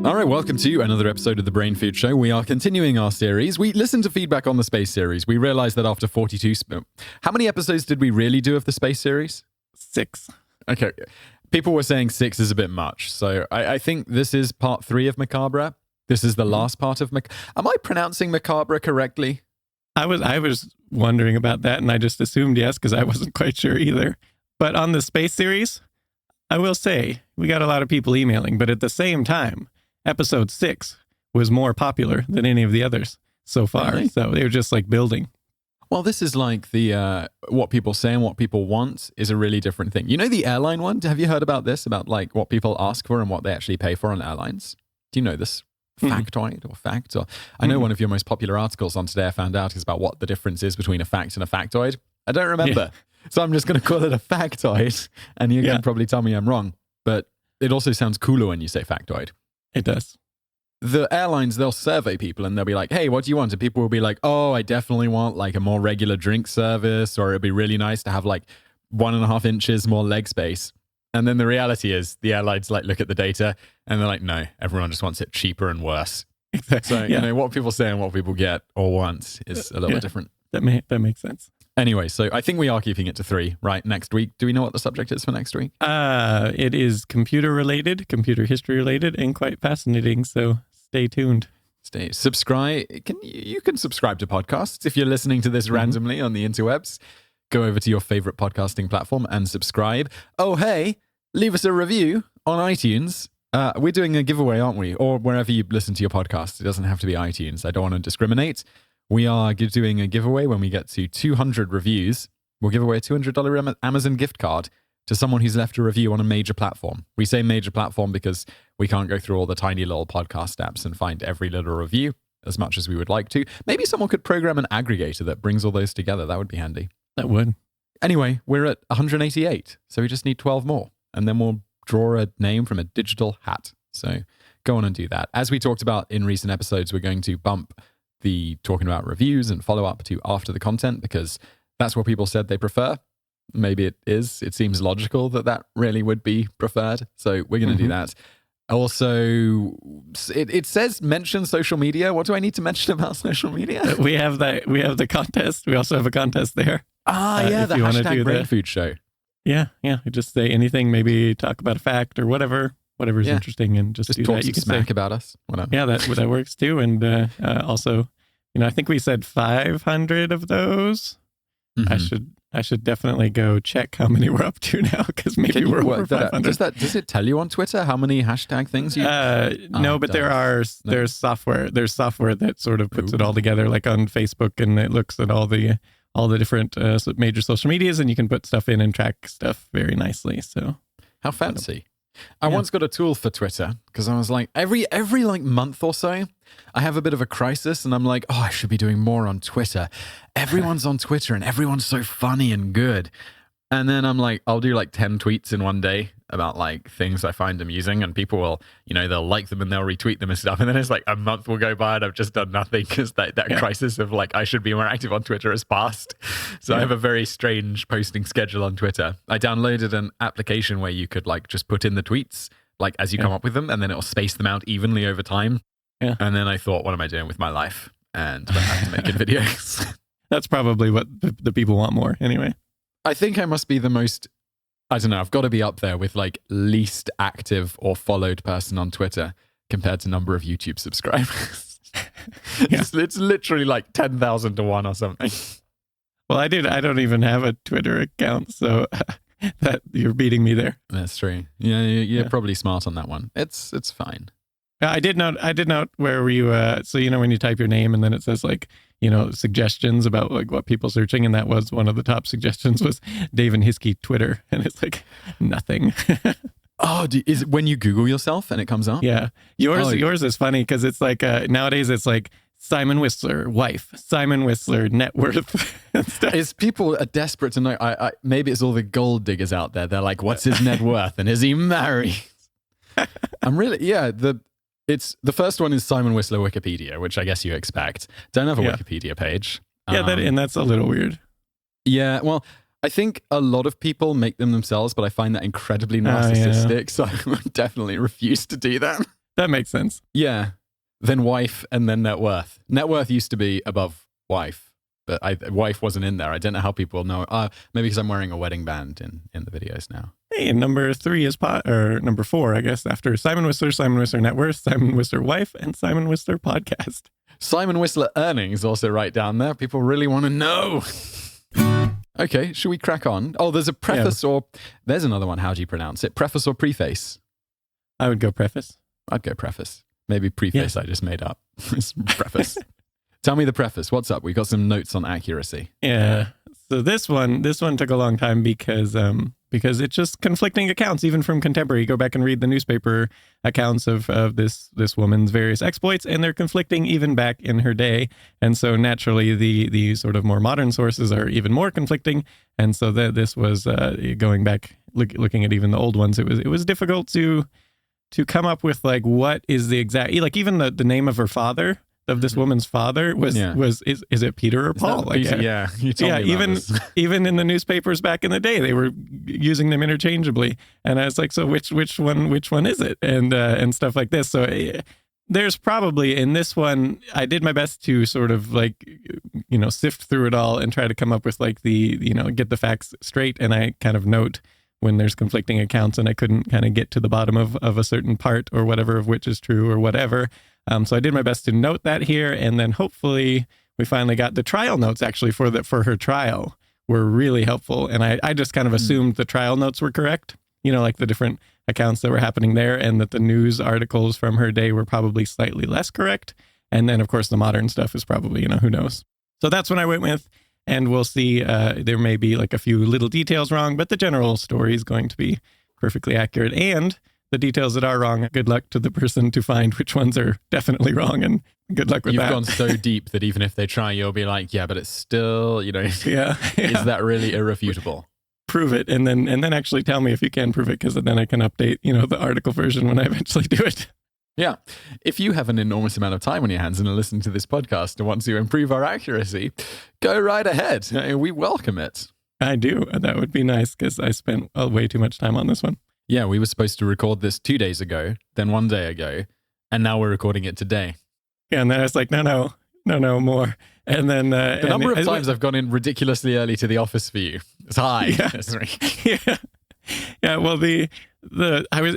All right, welcome to another episode of the BrainFood Show. We are continuing our series. We listened to feedback on the space series. We realized that after 42... How many episodes did we really do of the space series? 6. Okay. People were saying 6 is a bit much. So I think this is part 3 of Macabre. This is the last part of Macabre. Am I pronouncing Macabre correctly? I was wondering about that, and I just assumed yes, because I wasn't quite sure either. But on the space series, I will say, we got a lot of people emailing, but at the same time, episode 6 was more popular than any of the others so far. Really? So they were just like building. Well, this is like the what people say and what people want is a really different thing. You know the airline one? Have you heard about this? About like what people ask for and what they actually pay for on airlines? Do you know this factoid or fact? Or I know one of your most popular articles on Today I Found Out is about what the difference is between a fact and a factoid. I don't remember. Yeah. So I'm just going to call it a factoid, and you can probably tell me I'm wrong. But it also sounds cooler when you say factoid. It does. The airlines, they'll survey people and they'll be like, hey, what do you want? And people will be like, oh, I definitely want like a more regular drink service, or it'd be really nice to have like 1.5 inches more leg space. And then the reality is the airlines like look at the data and they're like, no, everyone just wants it cheaper and worse. Exactly. So, you know, what people say and what people get or want is a little bit different. That makes sense. Anyway, so I think we are keeping it to 3, right? Next week. Do we know what the subject is for next week? It is computer related, computer history related, and quite fascinating. So stay tuned. Subscribe. You can subscribe to podcasts if you're listening to this randomly on the interwebs. Go over to your favorite podcasting platform and subscribe. Oh, hey, leave us a review on iTunes. We're doing a giveaway, aren't we? Or wherever you listen to your podcast. It doesn't have to be iTunes. I don't want to discriminate. We are doing a giveaway when we get to 200 reviews. We'll give away a $200 Amazon gift card to someone who's left a review on a major platform. We say major platform because we can't go through all the tiny little podcast apps and find every little review as much as we would like to. Maybe someone could program an aggregator that brings all those together. That would be handy. That would. Anyway, we're at 188, so we just need 12 more. And then we'll draw a name from a digital hat. So go on and do that. As we talked about in recent episodes, we're going to bump the talking about reviews and follow up to after the content because that's what people said they prefer. Maybe it is. It seems logical that really would be preferred. So we're going to do that. Also, it says mention social media. What do I need to mention about social media? We have the contest. We also have a contest there. The hashtag BrainFood Show. Yeah. Just say anything, maybe talk about a fact or whatever's interesting, and just do talk that. You can smack say about us. Whatever. Yeah, that works too. And also, I think we said 500 of those. I should definitly go check how many we're up to now, because maybe we're over 500. Does it tell you on Twitter how many hashtag things you? No, but there's software. There's software that sort of puts it all together, like on Facebook, and it looks at all the different major social medias, and you can put stuff in and track stuff very nicely. So how fancy! I once got a tool for Twitter because I was like, every like month or so, I have a bit of a crisis and I'm like, oh, I should be doing more on Twitter. Everyone's on Twitter and everyone's so funny and good. And then I'm like, I'll do like 10 tweets in one day about like things I find amusing, and people will, they'll like them and they'll retweet them and stuff. And then it's like a month will go by and I've just done nothing because that crisis of like, I should be more active on Twitter has passed. So I have a very strange posting schedule on Twitter. I downloaded an application where you could like just put in the tweets, like as you come up with them, and then it'll space them out evenly over time. Yeah. And then I thought, what am I doing with my life? And went back to making videos. That's probably what the people want more anyway. I think I must be the most, I don't know, I've got to be up there with like least active or followed person on Twitter compared to number of YouTube subscribers. It's literally like 10,000 to 1 or something. Well, I don't even have a Twitter account, so that you're beating me there. That's true. Yeah, you're probably smart on that one. It's fine. I did note where you, so, when you type your name and then it says like, suggestions about like what people searching. And that was one of the top suggestions was Dave and Hiskey Twitter. And it's like nothing. Oh, is it when you Google yourself and it comes up? Yeah. Yours is funny because it's like, nowadays it's like Simon Whistler, wife, Simon Whistler, net worth. Is people are desperate to know. I maybe it's all the gold diggers out there. They're like, what's his net worth? And is he married? I'm really, It's the first one is Simon Whistler Wikipedia, which I guess you expect. Don't have a Wikipedia page. And that's a little weird. Yeah, well, I think a lot of people make them themselves, but I find that incredibly narcissistic, so I would definitely refuse to do that. That makes sense. Yeah. Then wife and then net worth. Net worth used to be above wife, but wife wasn't in there. I don't know how people know. Maybe because I'm wearing a wedding band in the videos now. Hey, and number 3 is or number 4, I guess, after Simon Whistler net worth, Simon Whistler wife, and Simon Whistler podcast. Simon Whistler earnings also right down there. People really want to know. Okay, should we crack on? Oh, there's a preface or there's another one. How do you pronounce it? Preface or preface? I would go preface. I'd go preface. Maybe preface I just made up. It's preface. Tell me the preface. What's up? We got some notes on accuracy. Yeah. So this one took a long time because it's just conflicting accounts, even from contemporary. You go back and read the newspaper accounts of this woman's various exploits, and they're conflicting even back in her day. And so naturally, the sort of more modern sources are even more conflicting. And so this was going back, looking at even the old ones. It was difficult to come up with like what is the exact, like even the name of her father. Of this woman's father was is it Peter or Paul? Like, yeah, you told me even this. even in the newspapers back in the day, they were using them interchangeably, and I was like, so which one is it? And stuff like this. So there's probably in this one, I did my best to sort of like sift through it all and try to come up with like get the facts straight, and I kind of note when there's conflicting accounts and I couldn't kind of get to the bottom of a certain part or whatever of which is true or whatever. So I did my best to note that here, and then hopefully we finally got the trial notes actually for her trial were really helpful. And I just kind of assumed the trial notes were correct, like the different accounts that were happening there, and that the news articles from her day were probably slightly less correct. And then of course the modern stuff is probably, who knows. So that's what I went with. And we'll see, there may be like a few little details wrong, but the general story is going to be perfectly accurate. And the details that are wrong, good luck to the person to find which ones are definitely wrong, and good luck with that. You've gone so deep that even if they try, you'll be like, yeah, but it's still, is that really irrefutable? Prove it, and then actually tell me if you can prove it, because then I can update, the article version when I eventually do it. Yeah. If you have an enormous amount of time on your hands and are listening to this podcast and want to improve our accuracy, go right ahead. We welcome it. I do. That would be nice, because I spent way too much time on this one. Yeah, we were supposed to record this 2 days ago, then 1 day ago, and now we're recording it today. Yeah, and then I was like, no, more. And then the number of times I've gone in ridiculously early to the office for you, it's high. Yeah. Yeah. Well, it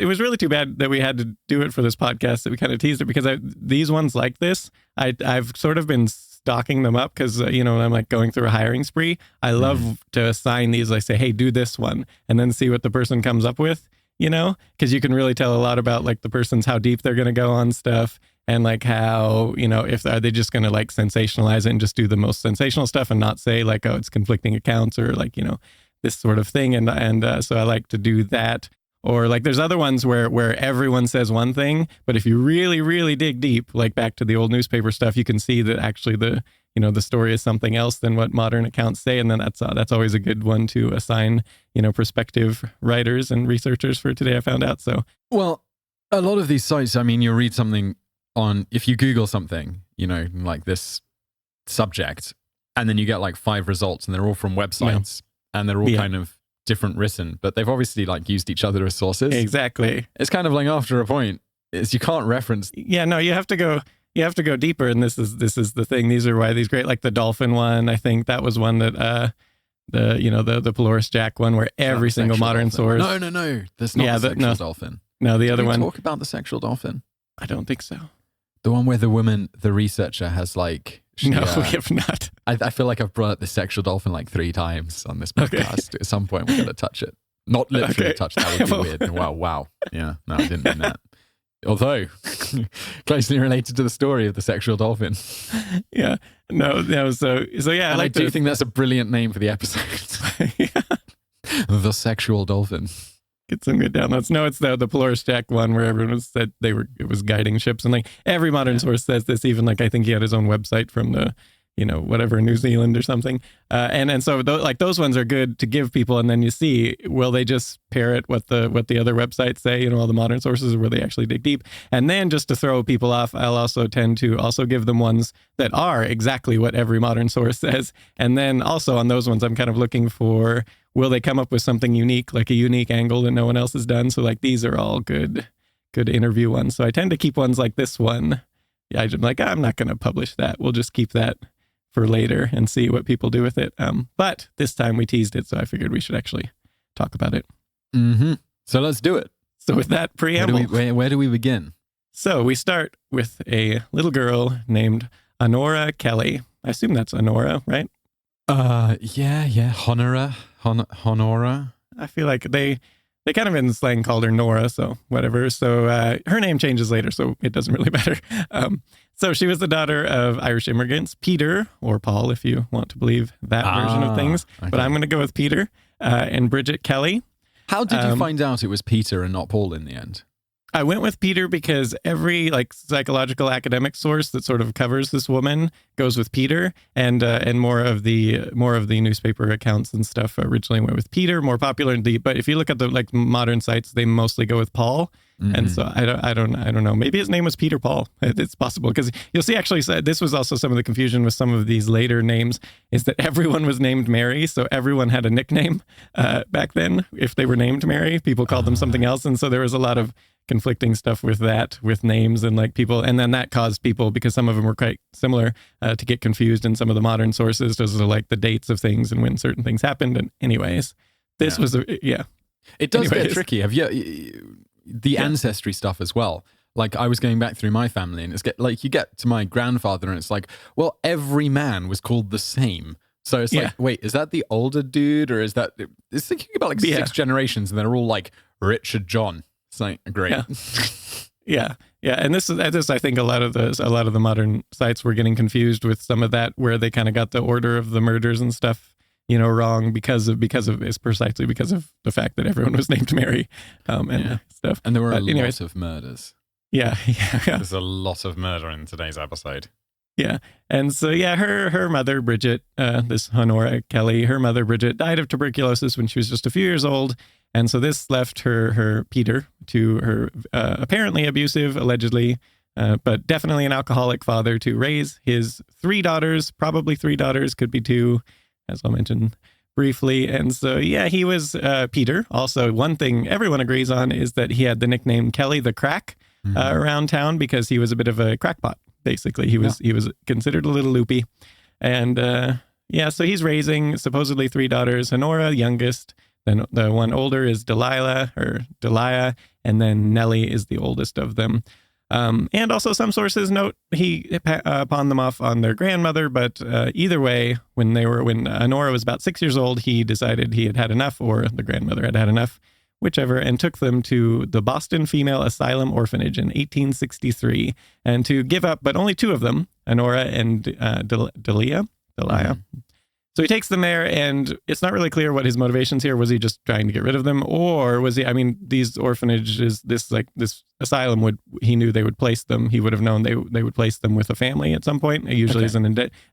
was really too bad that we had to do it for this podcast, that we kind of teased it, because these ones like this, I've sort of been stocking them up, because when I'm like going through a hiring spree, I love to assign these. I say, hey, do this one, and then see what the person comes up with. Because you can really tell a lot about like the person's, how deep they're going to go on stuff, and like how, if are they just going to like sensationalize it and just do the most sensational stuff and not say like, oh, it's conflicting accounts or like, this sort of thing. And so I like to do that. Or like there's other ones where everyone says one thing, but if you really, really dig deep, like back to the old newspaper stuff, you can see that actually the story is something else than what modern accounts say. And then that's always a good one to assign, prospective writers and researchers for today, I found out. So, well, a lot of these sites, I mean, you'll read something if you Google something, like this subject, and then you get like 5 results, and they're all from websites, and they're all kind of different written, but they've obviously like used each other as sources. Exactly. It's kind of like after a point, you can't reference. Yeah, no, you have to go deeper, and this is the thing. These are why these great, like the dolphin one. I think that was one that the Polaris Jack one, where every single modern source. No. There's not the sexual dolphin. No, the other one. Talk about the sexual dolphin. I don't think so. The one where the woman, the researcher, has like. No, we have not. I feel like I've brought up the sexual dolphin like 3 times on this podcast. Okay. At some point, we're going to touch it. Not literally touch. That would be weird. Wow. Yeah, no, I didn't mean that. Although closely related to the story of the sexual dolphin. Yeah. No. So yeah. I do think that's a brilliant name for the episode. Yeah. The sexual dolphin. Get some good downloads. No, it's the Polaris Jack one where everyone said it was guiding ships, and like every modern source says this. Even like I think he had his own website from the whatever, New Zealand or something. And so like those ones are good to give people, and then you see, will they just parrot what the other websites say, all the modern sources, or will they actually dig deep? And then just to throw people off, I'll also tend to also give them ones that are exactly what every modern source says. And then also on those ones, I'm kind of looking for, will they come up with something unique, like a unique angle that no one else has done? So like these are all good good interview ones. So I tend to keep ones like this one. Yeah, I'm like, I'm not going to publish that. We'll just keep that for later and see what people do with it. But this time we teased it, so I figured we should actually talk about it. Mm-hmm. So let's do it. So with that preamble, where do we begin? So we start with a little girl named Honora Kelly. I assume that's Honora, right? Yeah. Honora. I feel like they kind of in slang called her Nora, so whatever. So her name changes later, so it doesn't really matter. So she was the daughter of Irish immigrants, Peter, or Paul, if you want to believe that version of things. Okay. But I'm going to go with Peter and Bridget Kelly. How did you find out it was Peter and not Paul in the end? I went with Peter because every like psychological academic source that sort of covers this woman goes with Peter, and more of the newspaper accounts and stuff originally went with Peter, more popular. But if you look at the like modern sites, they mostly go with Paul. Mm-hmm. And so I don't know. Maybe his name was Peter Paul. It's possible because you'll see. Actually, this was also some of the confusion with some of these later names is that everyone was named Mary, so everyone had a nickname back then. If they were named Mary, people called them something else, and so there was a lot of conflicting stuff with that, with names and like people, and then that caused people, because some of them were quite similar, to get confused in some of the modern sources as to like the dates of things and when certain things happened. And anyways, this was it does get tricky. Have you the ancestry stuff as well? Like I was going back through my family, and you get to my grandfather, and it's like, well, every man was called the same. So it's like, wait, is that the older dude, or is that? It's thinking about like 6 generations, and they're all like Richard John. It's like great. Yeah. And this I think a lot of the modern sites were getting confused with some of that, where they kind of got the order of the murders and stuff, wrong because of it's precisely because of the fact that everyone was named Mary, and stuff. And there were a lot of murders. Yeah. There's a lot of murder in today's episode. Yeah. And so, her mother, Bridget, this Honora Kelly, her mother, Bridget, died of tuberculosis when she was just a few years old. And so this left her Peter to her apparently abusive, allegedly, but definitely an alcoholic father to raise his 3 daughters, probably 3 daughters, could be 2, as I'll mention briefly. And so, he was Peter. Also, one thing everyone agrees on is that he had the nickname Kelly the Crack around town because he was a bit of a crackpot. Basically, he was considered a little loopy. And so he's raising supposedly 3 daughters, Honora, youngest. Then the one older is Delia, and then Nellie is the oldest of them. And also some sources note he pawned them off on their grandmother, but either way, when Honora was about 6 years old, he decided he had had enough, or the grandmother had had enough, whichever, and took them to the Boston Female Asylum Orphanage in 1863, and to give up, but only 2 of them, Honora and Delia. So he takes them there, and it's not really clear what his motivations here. Was he just trying to get rid of them, or was he? I mean, these orphanages, this asylum he knew they would place them. He would have known they would place them with a family at some point. Usually as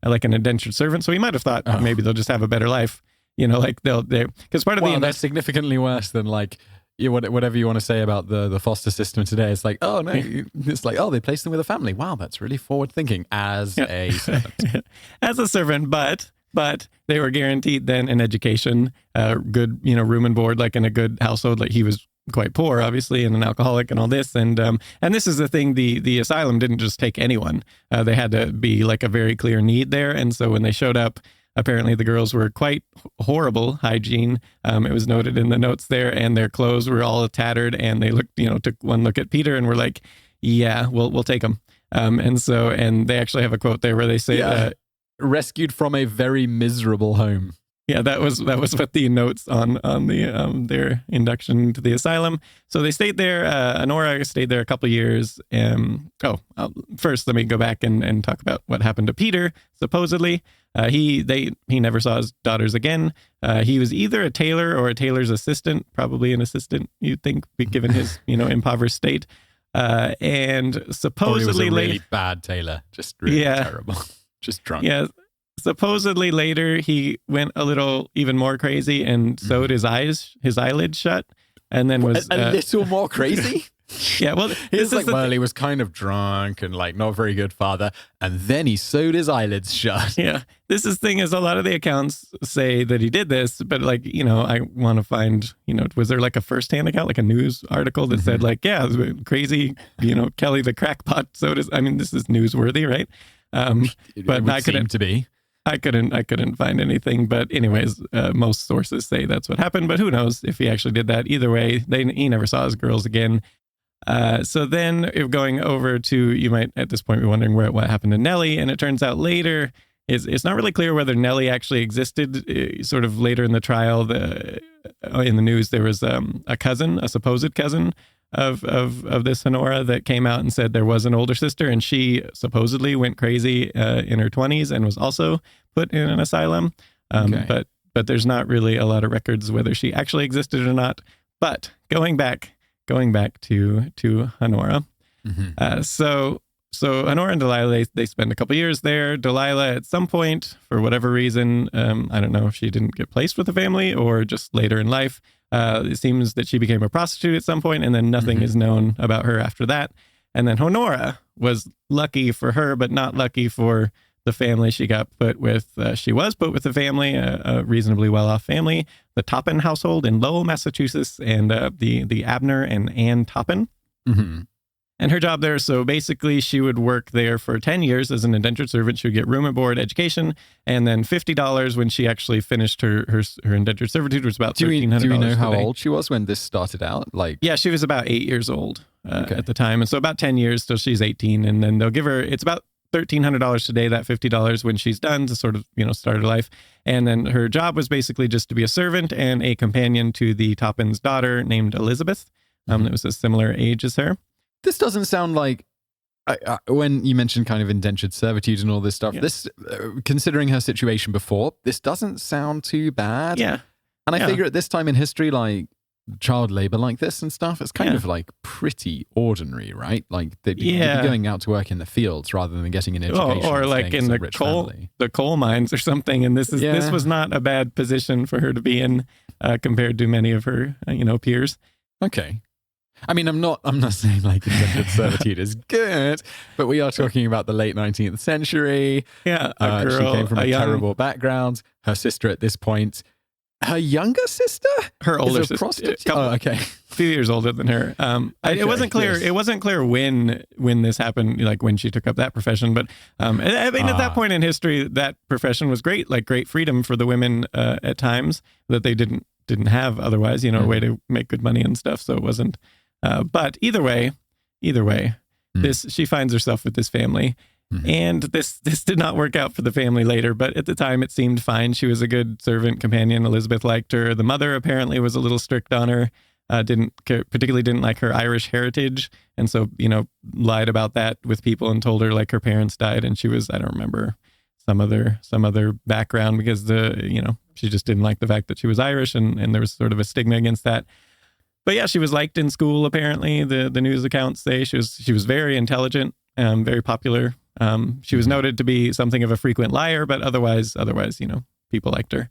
like an indentured servant. So he might have thought maybe they'll just have a better life. Like because part of that's significantly worse than like whatever you want to say about the foster system today. It's like, oh no, it's like, oh, they placed them with a family. Wow, that's really forward thinking as a servant. As a servant, but they were guaranteed then an education, good, room and board, like in a good household. Like he was quite poor, obviously, and an alcoholic and all this. And this is the thing, the asylum didn't just take anyone. They had to be like a very clear need there. And so when they showed up, apparently the girls were quite horrible hygiene. It was noted in the notes there, and their clothes were all tattered, and they looked, took one look at Peter and were like, yeah, we'll take them. And they actually have a quote there where they say, rescued from a very miserable home. Yeah, that was what the notes on the their induction to the asylum. So they stayed there. Honora stayed there a couple of years. First, let me go back and talk about what happened to Peter. Supposedly, he never saw his daughters again. He was either a tailor or a tailor's assistant, probably an assistant, you'd think, given his impoverished state. And supposedly, or he was a really bad tailor, just really terrible. Just drunk. Yeah. Supposedly later he went a little even more crazy and sewed his eyelids shut, and then was a little more crazy. Yeah, well, He's like, well, he was kind of drunk and like not a very good father, and then he sewed his eyelids shut. Yeah, this is thing is a lot of the accounts say that he did this, but like, I want to find, was there like a firsthand account, like a news article that said like, yeah, it was crazy, Kelly the crackpot sewed his, I mean, this is newsworthy, right? But I couldn't to be. I couldn't find anything, but anyways, most sources say that's what happened, but who knows if he actually did that. Either way, he never saw his girls again. So then if going over to, you might at this point be wondering what happened to Nellie. And it turns out later, it's not really clear whether Nellie actually existed. Sort of later in the trial, in the news, there was a supposed cousin of this Honora that came out and said there was an older sister, and she supposedly went crazy in her 20s and was also put in an asylum. But there's not really a lot of records whether she actually existed or not. But going back to Honora. So Honora and Delilah, they spend a couple years there. Delilah, at some point, for whatever reason, I don't know if she didn't get placed with the family or just later in life, it seems that she became a prostitute at some point, and then nothing is known about her after that. And then Honora was lucky for her, but not lucky for the family she got put with. She was put with a family, a reasonably well-off family, the Toppin household in Lowell, Massachusetts, and the Abner and Ann Toppin. And her job there, so basically she would work there for 10 years as an indentured servant. She would get room and board, education, and then $50 when she actually finished her indentured servitude, was about $1,300. Do we know how old she was when this started out? Yeah, she was about 8 years old at the time. And so about 10 years till she's 18. And then they'll give her, it's about $1,300 today, that $50 when she's done to sort of, start her life. And then her job was basically just to be a servant and a companion to the Toppin's daughter named Elizabeth, that was a similar age as her. This doesn't sound like, when you mentioned kind of indentured servitude and all this stuff, this, considering her situation before, this doesn't sound too bad. Yeah. And I figure at this time in history, like child labor like this and stuff, it's kind of like pretty ordinary, right? Like they'd be going out to work in the fields rather than getting an education. Or like in the coal mines or something. And this was not a bad position for her to be in compared to many of her, peers. Okay. I mean, I'm not saying like indentured servitude is good, but we are talking about the late 19th century. Yeah, a girl, she came from a terrible background. Her sister at this point, her younger sister, her older sister, prostitute. Okay, a few years older than her. It wasn't clear. Yes. It wasn't clear when this happened, like when she took up that profession. But I mean, at that point in history, that profession was great, like great freedom for the women at times that they didn't have otherwise. A way to make good money and stuff. So it wasn't. But either way, she finds herself with this family, and this did not work out for the family later. But at the time, it seemed fine. She was a good servant companion. Elizabeth liked her. The mother apparently was a little strict on her. Particularly didn't like her Irish heritage, and so lied about that with people and told her like her parents died, and she was, I don't remember, some other background, because she just didn't like the fact that she was Irish, and there was sort of a stigma against that. But yeah, she was liked in school, apparently. The news accounts say she was very intelligent, very popular. She was noted to be something of a frequent liar, but otherwise, people liked her.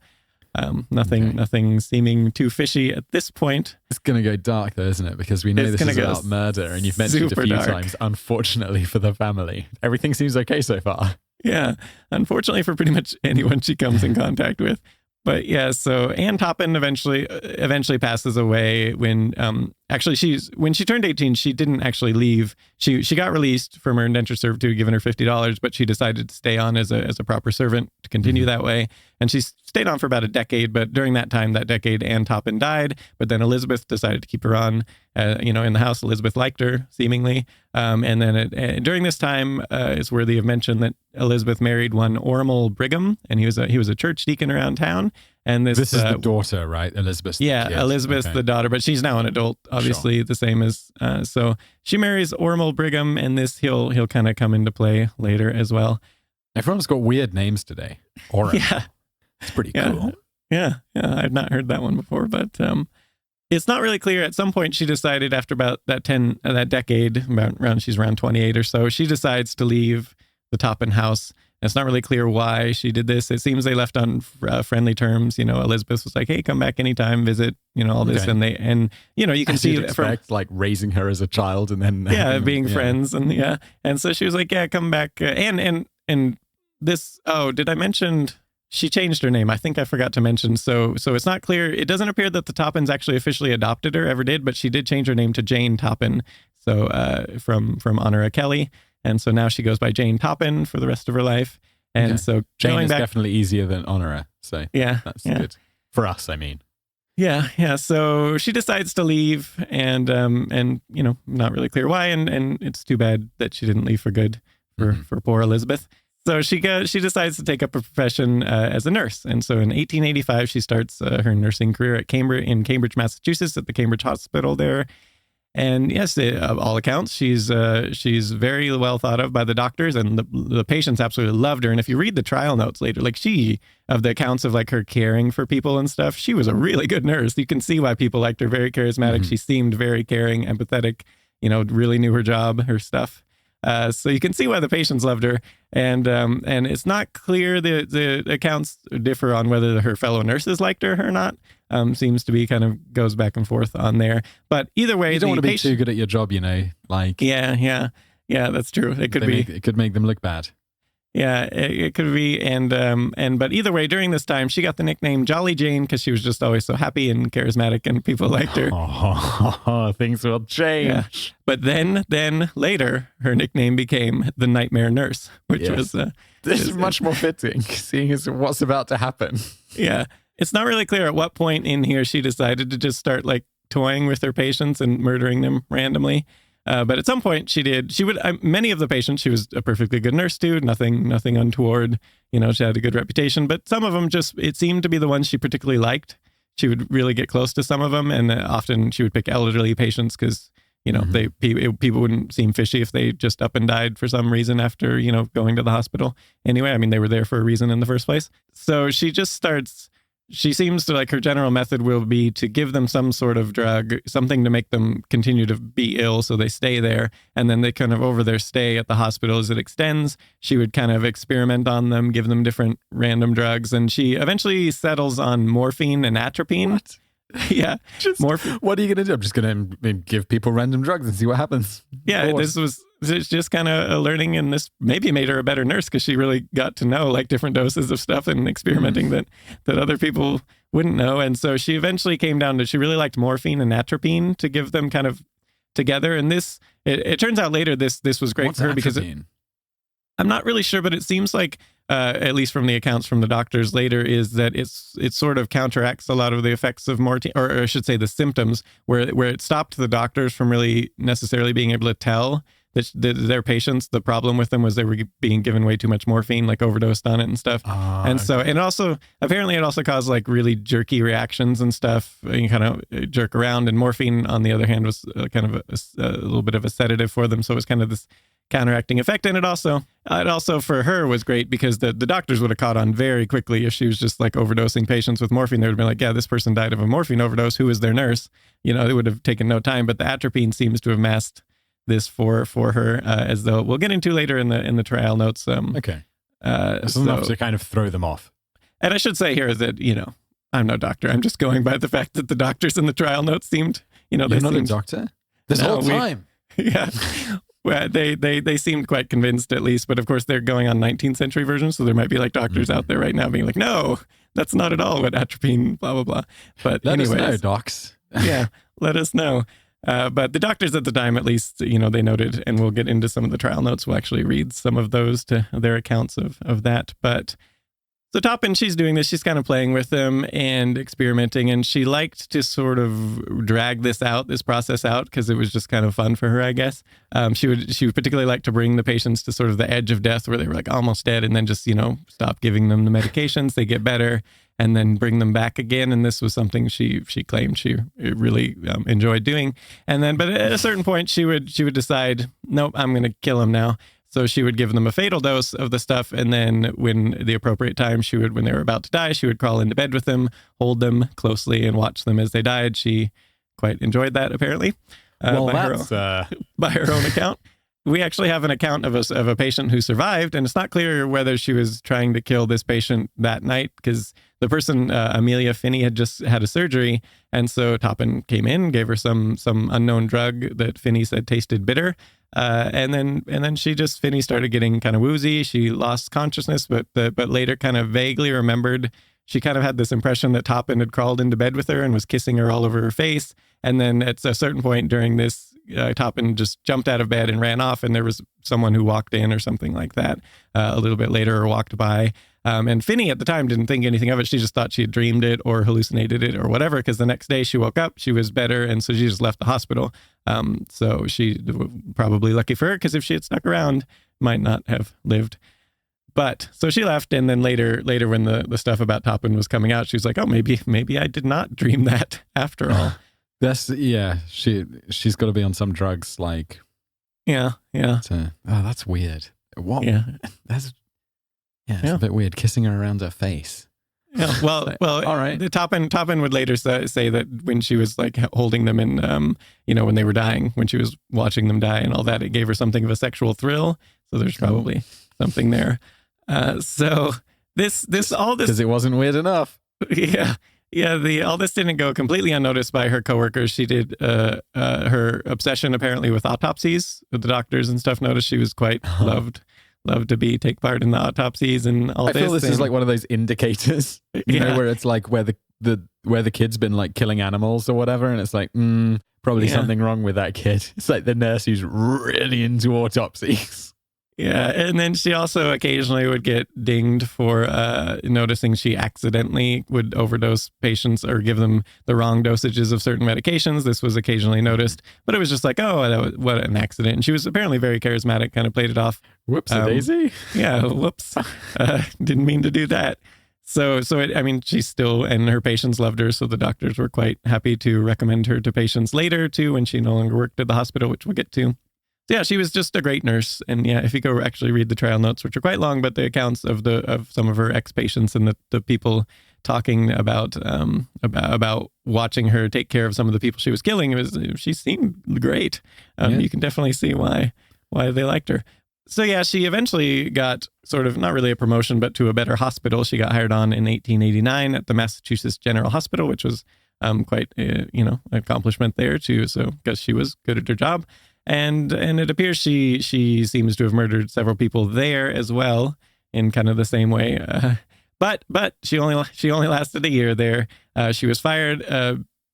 Nothing seeming too fishy at this point. It's going to go dark though, isn't it? Because we know this is about murder, and you've mentioned it a few times, unfortunately for the family. Everything seems okay so far. Yeah, unfortunately for pretty much anyone she comes in contact with. But yeah, so Ann Toppin eventually passes away when when she turned 18, she didn't actually leave. She got released from her indentured servitude, given her $50, but she decided to stay on as a proper servant to continue that way. And she stayed on for about a decade, but during that decade, Ann Toppin died. But then Elizabeth decided to keep her on, in the house. Elizabeth liked her, seemingly. And then during this time, it's worthy of mention that Elizabeth married one Ormel Brigham, and he was a church deacon around town. And this is the daughter, right? Elizabeth. Yeah, Elizabeth's the daughter, but she's now an adult, obviously, the same as. So she marries Ormel Brigham, and he'll kind of come into play later as well. Everyone's got weird names today. Orem. Yeah. It's pretty cool. Yeah. I've not heard that one before, but it's not really clear. At some point, she decided after about that decade, she's around 28 or so, she decides to leave the Toppin house It's not really clear why she did this. It seems they left on friendly terms. Elizabeth was like, "Hey, come back anytime, visit." All this, Okay. and you can As see you'd that from expect, like raising her as a child and then being friends, and so she was like, "Yeah, come back." And this. Oh, did I mention? She changed her name. I think I forgot to mention. So it's not clear. It doesn't appear that the Toppins actually officially adopted her, ever did, but she did change her name to Jane Toppin. So from Honora Kelly. And so now she goes by Jane Toppin for the rest of her life. And so Jane going is back, definitely easier than Honora. So that's good. For us, I mean. Yeah. So she decides to leave and not really clear why. And it's too bad that she didn't leave for good for poor Elizabeth. So she decides to take up a profession as a nurse. And so in 1885, she starts her nursing career at Cambridge, Massachusetts, at the Cambridge Hospital there. And yes, all accounts, she's very well thought of by the doctors, and the patients absolutely loved her. And if you read the trial notes later, like of the accounts of like her caring for people and stuff, she was a really good nurse. You can see why people liked her. Very charismatic. She seemed very caring, empathetic. Really knew her job, her stuff. So you can see why the patients loved her, and it's not clear. The accounts differ on whether her fellow nurses liked her or not. Seems to be kind of goes back and forth on there. But either way, you don't want to be too good at your job, like yeah, that's true. It could make them look bad. Yeah, it could be, but either way, during this time, she got the nickname Jolly Jane because she was just always so happy and charismatic, and people liked her. Oh, things will change. Yeah. But then later, her nickname became the Nightmare Nurse, which was this is much more fitting, seeing as what's about to happen. Yeah, it's not really clear at what point in here she decided to just start like toying with her patients and murdering them randomly. But at some point she did. She would many of the patients she was a perfectly good nurse to, nothing untoward. She had a good reputation. But some of them it seemed to be the ones she particularly liked. She would really get close to some of them, and often she would pick elderly patients because people wouldn't seem fishy if they just up and died for some reason after going to the hospital. Anyway, I mean they were there for a reason in the first place. So she just starts. She seems to like her general method will be to give them some sort of drug, something to make them continue to be ill so they stay there. And then they kind of over their stay at the hospital as it extends, she would kind of experiment on them, give them different random drugs. And she eventually settles on morphine and atropine. What? Yeah. Morphine. What are you going to do? I'm just going to give people random drugs and see what happens. Yeah, it's just kind of a learning, and this maybe made her a better nurse because she really got to know like different doses of stuff and experimenting that other people wouldn't know. And so she eventually came down to, she really liked morphine and atropine to give them kind of together. And it turns out later this was great for her because I'm not really sure, but it seems like, at least from the accounts from the doctors later, is that it sort of counteracts a lot of the effects of morphine, or I should say the symptoms, where it stopped the doctors from really necessarily being able to tell their patients. The problem with them was they were being given way too much morphine, like overdosed on it and stuff. So, and also, apparently it also caused like really jerky reactions and stuff. You kind of jerk around, and morphine, on the other hand, was kind of a little bit of a sedative for them. So it was kind of this counteracting effect. And it also for her was great because the doctors would have caught on very quickly if she was just like overdosing patients with morphine. They would have been like, yeah, this person died of a morphine overdose. Who is their nurse? It would have taken no time. But the atropine seems to have masked this for her, as though we'll get into later in the trial notes. Okay. It's enough to kind of throw them off. And I should say here that, I'm no doctor. I'm just going by the fact that the doctors in the trial notes seemed, You're not a doctor? This whole time? Yeah. Well, they seemed quite convinced at least, but of course they're going on 19th century versions, so there might be like doctors out there right now being like, no, that's not at all what atropine, blah, blah, blah. But let anyways, us know, docs. Yeah, let us know. But the doctors at the time, at least, they noted, and we'll get into some of the trial notes. We'll actually read some of those to their accounts of that. But so Toppin, she's doing this. She's kind of playing with them and experimenting, and she liked to sort of drag this process out, because it was just kind of fun for her, I guess. She would particularly like to bring the patients to sort of the edge of death where they were like almost dead, and then just, stop giving them the medications. They get better, and then bring them back again. And this was something she claimed she really enjoyed doing. And then, but at a certain point, she would decide, nope, I'm going to kill him now. So she would give them a fatal dose of the stuff, and then when the appropriate time, when they were about to die, she would crawl into bed with them, hold them closely, and watch them as they died. She quite enjoyed that, apparently, by her own account. we actually have an account of a patient who survived, and it's not clear whether she was trying to kill this patient that night, because the person, Amelia Finney, had just had a surgery, and so Toppin came in, gave her some unknown drug that Finney said tasted bitter, and then Finney started getting kind of woozy. She lost consciousness, but later kind of vaguely remembered. She kind of had this impression that Toppin had crawled into bed with her and was kissing her all over her face. And then at a certain point during this, Toppin just jumped out of bed and ran off, and there was someone who walked in or something like that a little bit later, or walked by. And Finney at the time didn't think anything of it. She just thought she had dreamed it or hallucinated it or whatever, because the next day she woke up, she was better, and so she just left the hospital. So she probably lucky for her, because if she had stuck around, might not have lived. But so she left, and then later when the stuff about Toppin was coming out, she was like, oh, maybe I did not dream that after all. She's got to be on some drugs, like that's weird. What? It's a bit weird, kissing her around her face. Yeah, well, all right. Toppin would later say that when she was like holding them in, when they were dying, when she was watching them die and all that, it gave her something of a sexual thrill. So there's probably something there. So this all this, because it wasn't weird enough. All this didn't go completely unnoticed by her coworkers. She did her obsession apparently with autopsies. The doctors and stuff noticed she was quite loved to take part in the autopsies and all this. I feel this is like one of those indicators, where it's like where the kid's been like killing animals or whatever, and it's like probably something wrong with that kid. It's like the nurse who's really into autopsies. Yeah, and then she also occasionally would get dinged for noticing she accidentally would overdose patients or give them the wrong dosages of certain medications. This was occasionally noticed, but it was just like, what an accident. And she was apparently very charismatic, kind of played it off. Whoops-a-daisy. Whoops. Didn't mean to do that. So she still, and her patients loved her, so the doctors were quite happy to recommend her to patients later, too, when she no longer worked at the hospital, which we'll get to. Yeah, she was just a great nurse. And if you go actually read the trial notes, which are quite long, but the accounts of some of her ex-patients and the people talking about watching her take care of some of the people she was killing, she seemed great. You can definitely see why they liked her. So she eventually got sort of not really a promotion, but to a better hospital. She got hired on in 1889 at the Massachusetts General Hospital, which was quite an accomplishment there too. So because she was good at her job. And it appears she seems to have murdered several people there as well, in kind of the same way. But she only lasted a year there. She was fired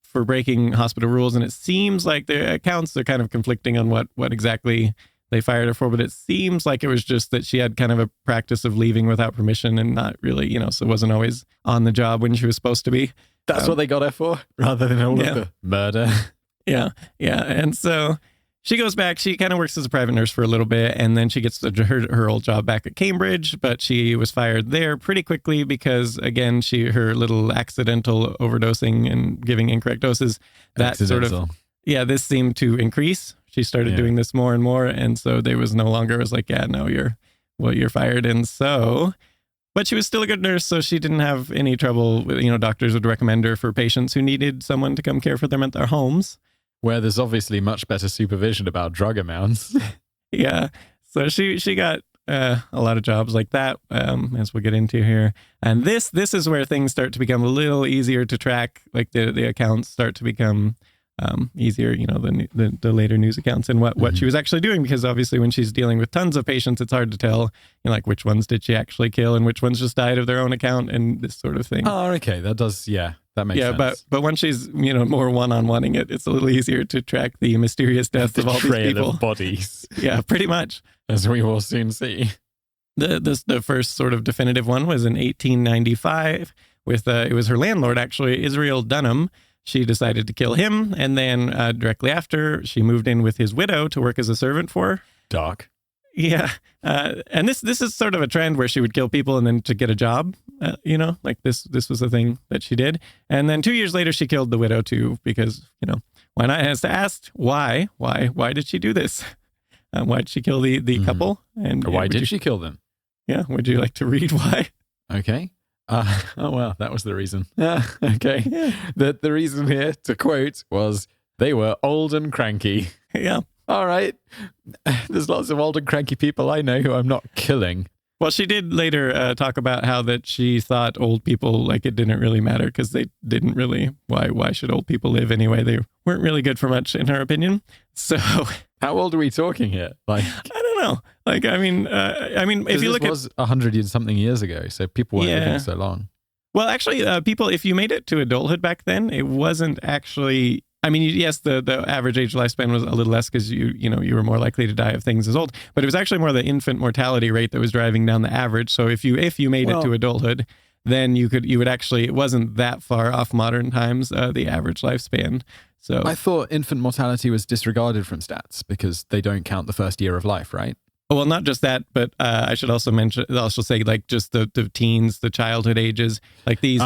for breaking hospital rules, and it seems like the accounts are kind of conflicting on what exactly they fired her for. But it seems like it was just that she had kind of a practice of leaving without permission and not really, so wasn't always on the job when she was supposed to be. That's what they got her for, rather than all of the murder. Yeah, and so. She goes back, she kind of works as a private nurse for a little bit, and then she gets her old job back at Cambridge, but she was fired there pretty quickly because, again, her little accidental overdosing and giving incorrect doses, that sort of, this seemed to increase. She started doing this more and more, and so there was no longer, it was like, you're fired, and so... But she was still a good nurse, so she didn't have any trouble. Doctors would recommend her for patients who needed someone to come care for them at their homes. Where there's obviously much better supervision about drug amounts. Yeah. So she got a lot of jobs like that, as we'll get into here. And this is where things start to become a little easier to track. Like the accounts start to become easier, the later news accounts and what she was actually doing. Because obviously when she's dealing with tons of patients, it's hard to tell, like which ones did she actually kill and which ones just died of their own account and this sort of thing. Oh, okay. That does, that makes sense. But when she's, more one-on-oneing it, it's a little easier to track the mysterious deaths of all these people. Of bodies. Yeah, pretty much. As we will soon see. The first sort of definitive one was in 1895 with, it was her landlord, actually, Israel Dunham. She decided to kill him. And then directly after, she moved in with his widow to work as a servant for her. Dark. Yeah. And this is sort of a trend where she would kill people and then to get a job, like this was a thing that she did. And then 2 years later, she killed the widow too, because, why not? Has to ask why did she do this? Why did she kill the couple? And why did she kill them? Yeah. Would you like to read why? Okay. Well, that was the reason. Okay. Yeah. The reason here, to quote, was they were old and cranky. Yeah. All right. There's lots of old and cranky people I know who I'm not killing. Well, she did later talk about how that she thought old people, like, it didn't really matter because they didn't really, why should old people live anyway? They weren't really good for much in her opinion. So how old are we talking here? Like, I don't know. Like, I mean, if you look at, was 100 and something years ago, so people weren't living so long. Well, actually, people, if you made it to adulthood back then, it wasn't actually, I mean, yes, the average age lifespan was a little less because you were more likely to die of things as old, but it was actually more the infant mortality rate that was driving down the average. So if you made it to adulthood, then you would actually, it wasn't that far off modern times, the average lifespan. So I thought infant mortality was disregarded from stats because they don't count the first year of life, right? Well, not just that, but I should also say like just the teens, the childhood ages, like these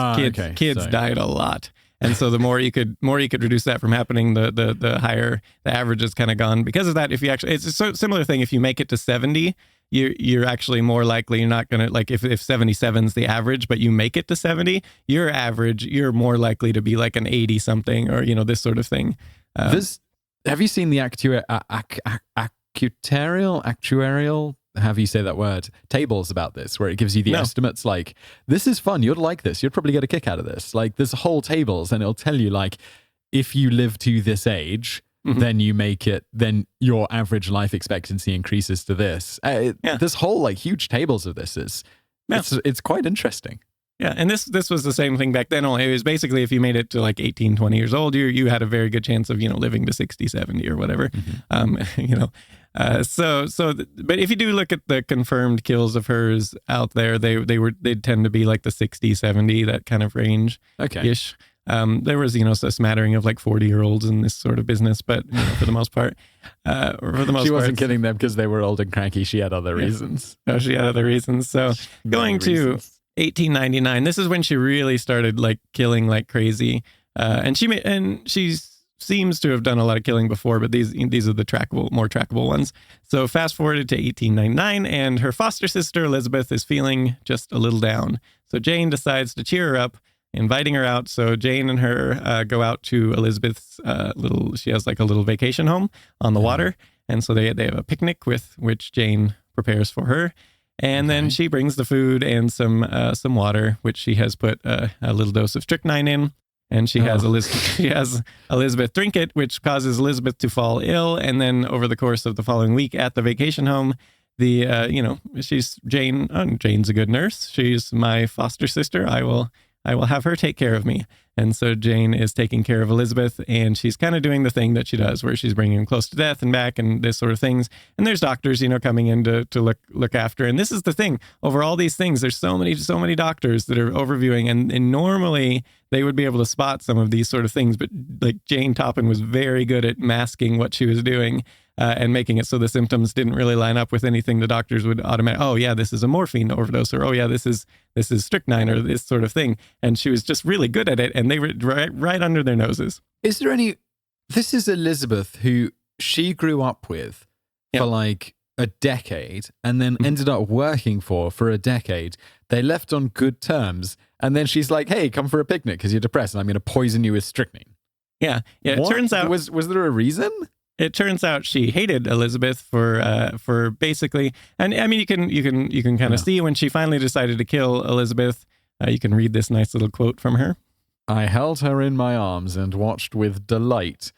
kids died a lot. And so the more you could reduce that from happening, the higher the average is kind of gone. Because of that, if you actually, it's a similar thing. If you make it to 70, you're actually more likely, you're not going to, like if 77 is the average, but you make it to 70, you're more likely to be like an 80 something or, this sort of thing. Have you seen the actuarial, however you say that word, tables about this, where it gives you the estimates like, this is fun, you'd like this, you'd probably get a kick out of this. Like, there's whole tables, and it'll tell you, like, if you live to this age, then you make it, then your average life expectancy increases to this. This whole, like, huge tables of this it's quite interesting. Yeah, and this was the same thing back then, only it was basically if you made it to like 18, 20 years old, you had a very good chance of, living to 60, 70 or whatever. But if you do look at the confirmed kills of hers out there, they'd tend to be like the 60, 70, that kind of range. Ish. There was, a smattering of like 40-year-olds in this sort of business, but for the most part, she wasn't killing them because they were old and cranky. She had other reasons. Oh, she had other reasons. So going to 1899, this is when she really started like killing like crazy. And she seems to have done a lot of killing before, but these are the more trackable ones. So fast forwarded to 1899, and her foster sister Elizabeth is feeling just a little down. So Jane decides to cheer her up, inviting her out. So Jane and her go out to Elizabeth's she has like a little vacation home on the water. And so they have a picnic with which Jane prepares for her. And then she brings the food and some water, which she has put a little dose of strychnine in. And she has Elizabeth drink it, which causes Elizabeth to fall ill. And then over the course of the following week at the vacation home, she's Jane. Jane's a good nurse. She's my foster sister. I will have her take care of me. And so Jane is taking care of Elizabeth, and she's kind of doing the thing that she does where she's bringing him close to death and back and this sort of things. And there's doctors, coming in to look after. And this is the thing, over all these things, there's so many doctors that are overviewing, and normally they would be able to spot some of these sort of things. But like Jane Toppin was very good at masking what she was doing. And making it so the symptoms didn't really line up with anything the doctors would automatically, oh yeah, this is a morphine overdose, or oh yeah, this is strychnine, or this sort of thing. And she was just really good at it, and they were right under their noses. Is there any? This is Elizabeth, who she grew up with for like a decade, and then ended up working for a decade. They left on good terms, and then she's like, "Hey, come for a picnic because you're depressed, and I'm going to poison you with strychnine." Yeah. It turns out was there a reason? It turns out she hated Elizabeth for basically, and I mean, you can kind of see when she finally decided to kill Elizabeth. You can read this nice little quote from her. I held her in my arms and watched with delight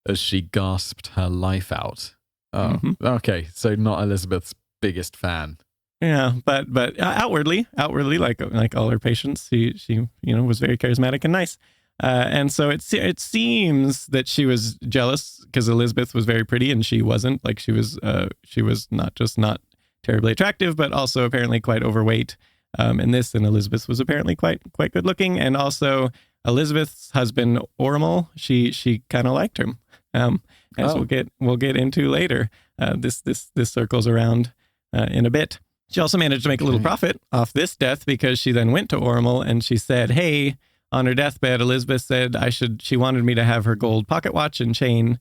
as she gasped her life out. Oh, okay. So not Elizabeth's biggest fan. Yeah, but outwardly, like all her patients, she was very charismatic and nice. And so it seems that she was jealous because Elizabeth was very pretty and she wasn't. Like she was not just not terribly attractive, but also apparently quite overweight. And Elizabeth was apparently quite good looking. And also Elizabeth's husband Ormel, she kind of liked him. As we'll get into later. This circles around in a bit. She also managed to make a little profit off this death because she then went to Ormel and she said, "Hey." On her deathbed, Elizabeth said she wanted me to have her gold pocket watch and chain,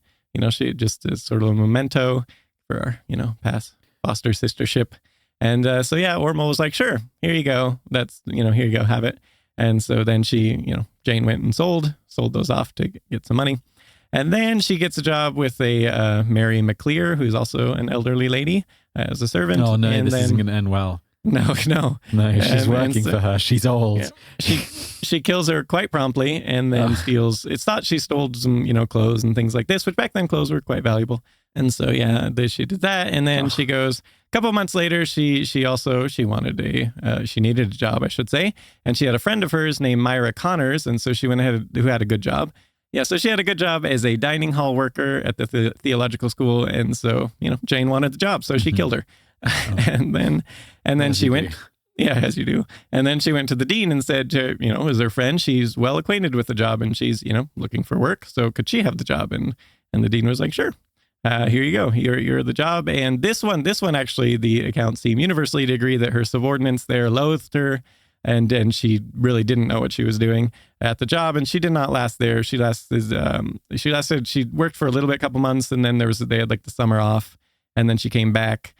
she just as sort of a memento for our, past foster sistership. And Ormel was like, "Sure, here you go. That's, here you go, have it." And so then she, Jane went and sold those off to get some money. And then she gets a job with a Mary McClear, who's also an elderly lady, as a servant. Oh no, and this isn't going to end well. No. No, she's working for her. She's old. Yeah. She kills her quite promptly, and then steals. It's thought she stole some, clothes and things like this, which back then clothes were quite valuable. And so she did that, and then she goes. A couple of months later, she wanted she needed a job, I should say, and she had a friend of hers named Myra Connors, and so she went ahead, who had a good job. Yeah, so she had a good job as a dining hall worker at the theological school, and so Jane wanted the job, so she killed her. and then she went. Yeah, as you do. And then she went to the dean and said, as her friend, she's well acquainted with the job and she's, looking for work. So could she have the job? And the dean was like, sure. Here you go. You're the job. And this one actually, the accounts seem universally to agree that her subordinates there loathed her, and she really didn't know what she was doing at the job. And she did not last there. She worked for a little bit, couple months, and then they had like the summer off, and then she came back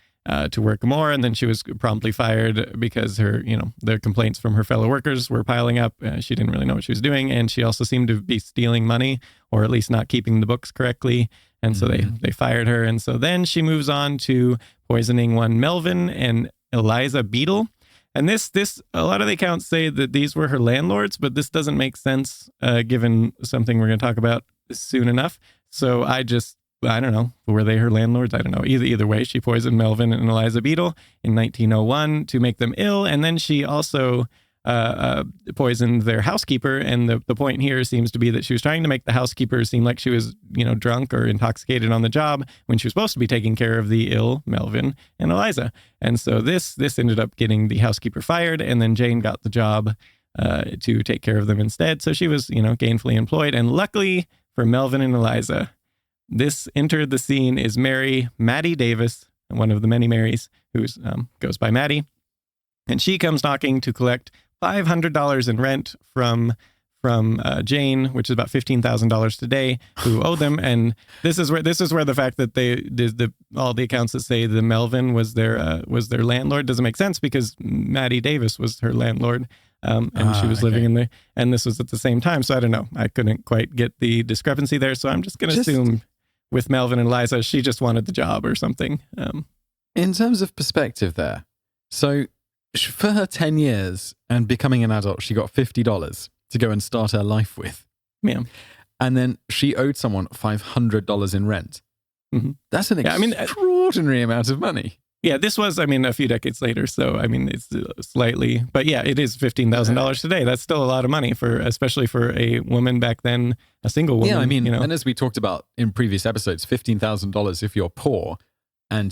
to work more, and then she was promptly fired because their complaints from her fellow workers were piling up. She didn't really know what she was doing, and she also seemed to be stealing money, or at least not keeping the books correctly. And so they fired her. And so then she moves on to poisoning one Melvin and Eliza Beadle. And this a lot of the accounts say that these were her landlords, but this doesn't make sense given something we're going to talk about soon enough. So I don't know. Were they her landlords? I don't know. Either way, she poisoned Melvin and Eliza Beadle in 1901 to make them ill. And then she also poisoned their housekeeper. And the point here seems to be that she was trying to make the housekeeper seem like she was, drunk or intoxicated on the job when she was supposed to be taking care of the ill Melvin and Eliza. And so this ended up getting the housekeeper fired. And then Jane got the job to take care of them instead. So she was, gainfully employed. And luckily for Melvin and Eliza, this entered the scene is Maddie Davis, one of the many Marys, who goes by Maddie. And she comes knocking to collect $500 in rent from Jane, which is about $15,000 today, who owe them. And this is where the fact that all the accounts that say the Melvin was their landlord doesn't make sense, because Maddie Davis was her landlord. And she was living in there, and this was at the same time. So I don't know. I couldn't quite get the discrepancy there. So I'm just going to assume with Melvin and Eliza, she just wanted the job or something. In terms of perspective there, so for her 10 years and becoming an adult, she got $50 to go and start her life with. Yeah. And then she owed someone $500 in rent. Mm-hmm. That's an extraordinary amount of money. Yeah, this was, a few decades later. So, it's slightly, but yeah, it is $15,000 today. That's still a lot of money especially for a woman back then, a single woman. Yeah, and as we talked about in previous episodes, $15,000 if you're poor, and,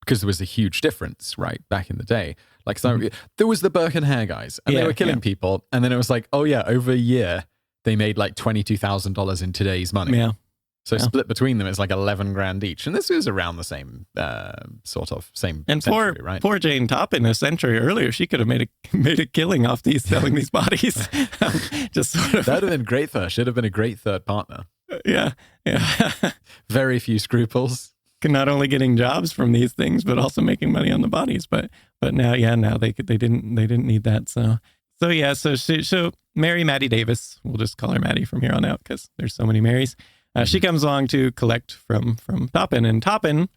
because there was a huge difference, right, back in the day. Like, so there was the Burke and Hare guys, and they were killing people. And then it was like, oh yeah, over a year, they made like $22,000 in today's money. Yeah. So split between them, it's like 11 grand each. And this is around the same same and century, right? Poor Jane Toppin, a century earlier, she could have made a killing off selling these bodies. Just sort of. That would have been great for her. She'd have been a great third partner. Yeah. Very few scruples. Not only getting jobs from these things, but also making money on the bodies. But now they didn't need that. So Maddie Davis, we'll just call her Maddie from here on out because there's so many Marys. She comes along to collect from Toppin, and Toppin,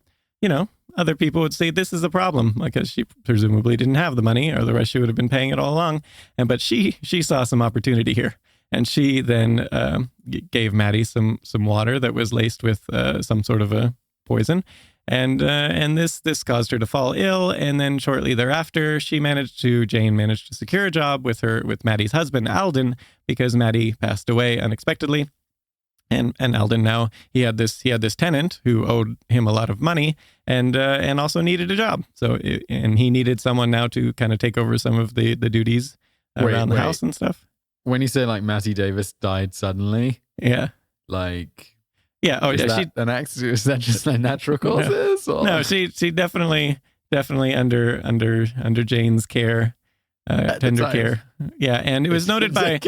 other people would say this is a problem because she presumably didn't have the money, or otherwise she would have been paying it all along. But she saw some opportunity here, and she then gave Maddie some water that was laced with some sort of a poison, and this caused her to fall ill. And then shortly thereafter, Jane managed to secure a job with Maddie's husband Alden, because Maddie passed away unexpectedly. And Alden now he had this tenant who owed him a lot of money and also needed a job. So and he needed someone now to kind of take over some of the duties around the house and stuff. When you say like Maddie Davis died suddenly, like is that an accident? Is that just like natural causes? No, she definitely under Jane's care, tender care. Yeah, and it was noted by.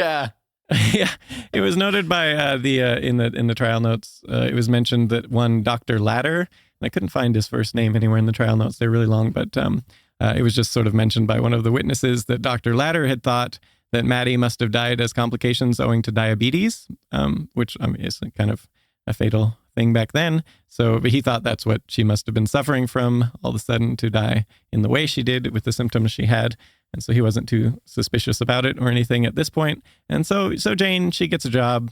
Yeah, it was noted by in the trial notes. It was mentioned that one Dr. Latter, and I couldn't find his first name anywhere in the trial notes. They're really long, but it was just sort of mentioned by one of the witnesses that Dr. Latter had thought that Maddie must have died as complications owing to diabetes, which is kind of a fatal thing back then. So, but he thought that's what she must have been suffering from, all of a sudden to die in the way she did with the symptoms she had. And so he wasn't too suspicious about it or anything at this point. And so Jane, she gets a job.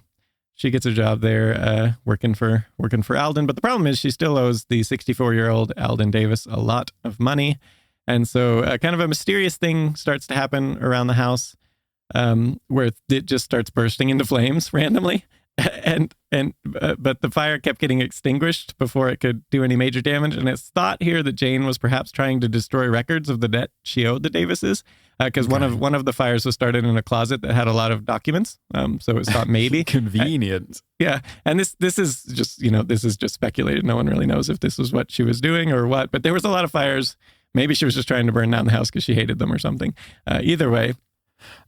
She gets a job there, working for Alden. But the problem is she still owes the 64-year-old Alden Davis a lot of money. And so kind of a mysterious thing starts to happen around the house, where it just starts bursting into flames randomly. But the fire kept getting extinguished before it could do any major damage. And it's thought here that Jane was perhaps trying to destroy records of the debt she owed the Davises, because one of the fires was started in a closet that had a lot of documents. So it's thought maybe convenient. Yeah, and this is just this is just speculated. No one really knows if this was what she was doing or what. But there was a lot of fires. Maybe she was just trying to burn down the house because she hated them or something. Either way,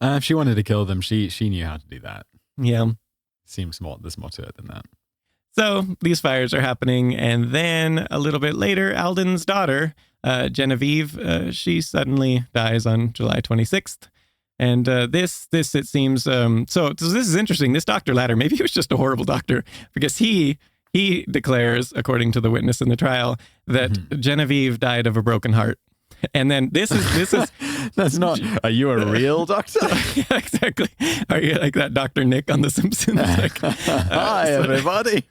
if she wanted to kill them, she knew how to do that. Yeah. Seems there's more to it than that. So these fires are happening, and then a little bit later, Alden's daughter, Genevieve, she suddenly dies on July 26th. And this it seems, so this is interesting. This Dr. Latter, maybe he was just a horrible doctor, because he declares, according to the witness in the trial, that Genevieve died of a broken heart. And then this is that's not. Are you a real doctor? Yeah, exactly. Are you like that Dr. Nick on The Simpsons? Like, hi, everybody.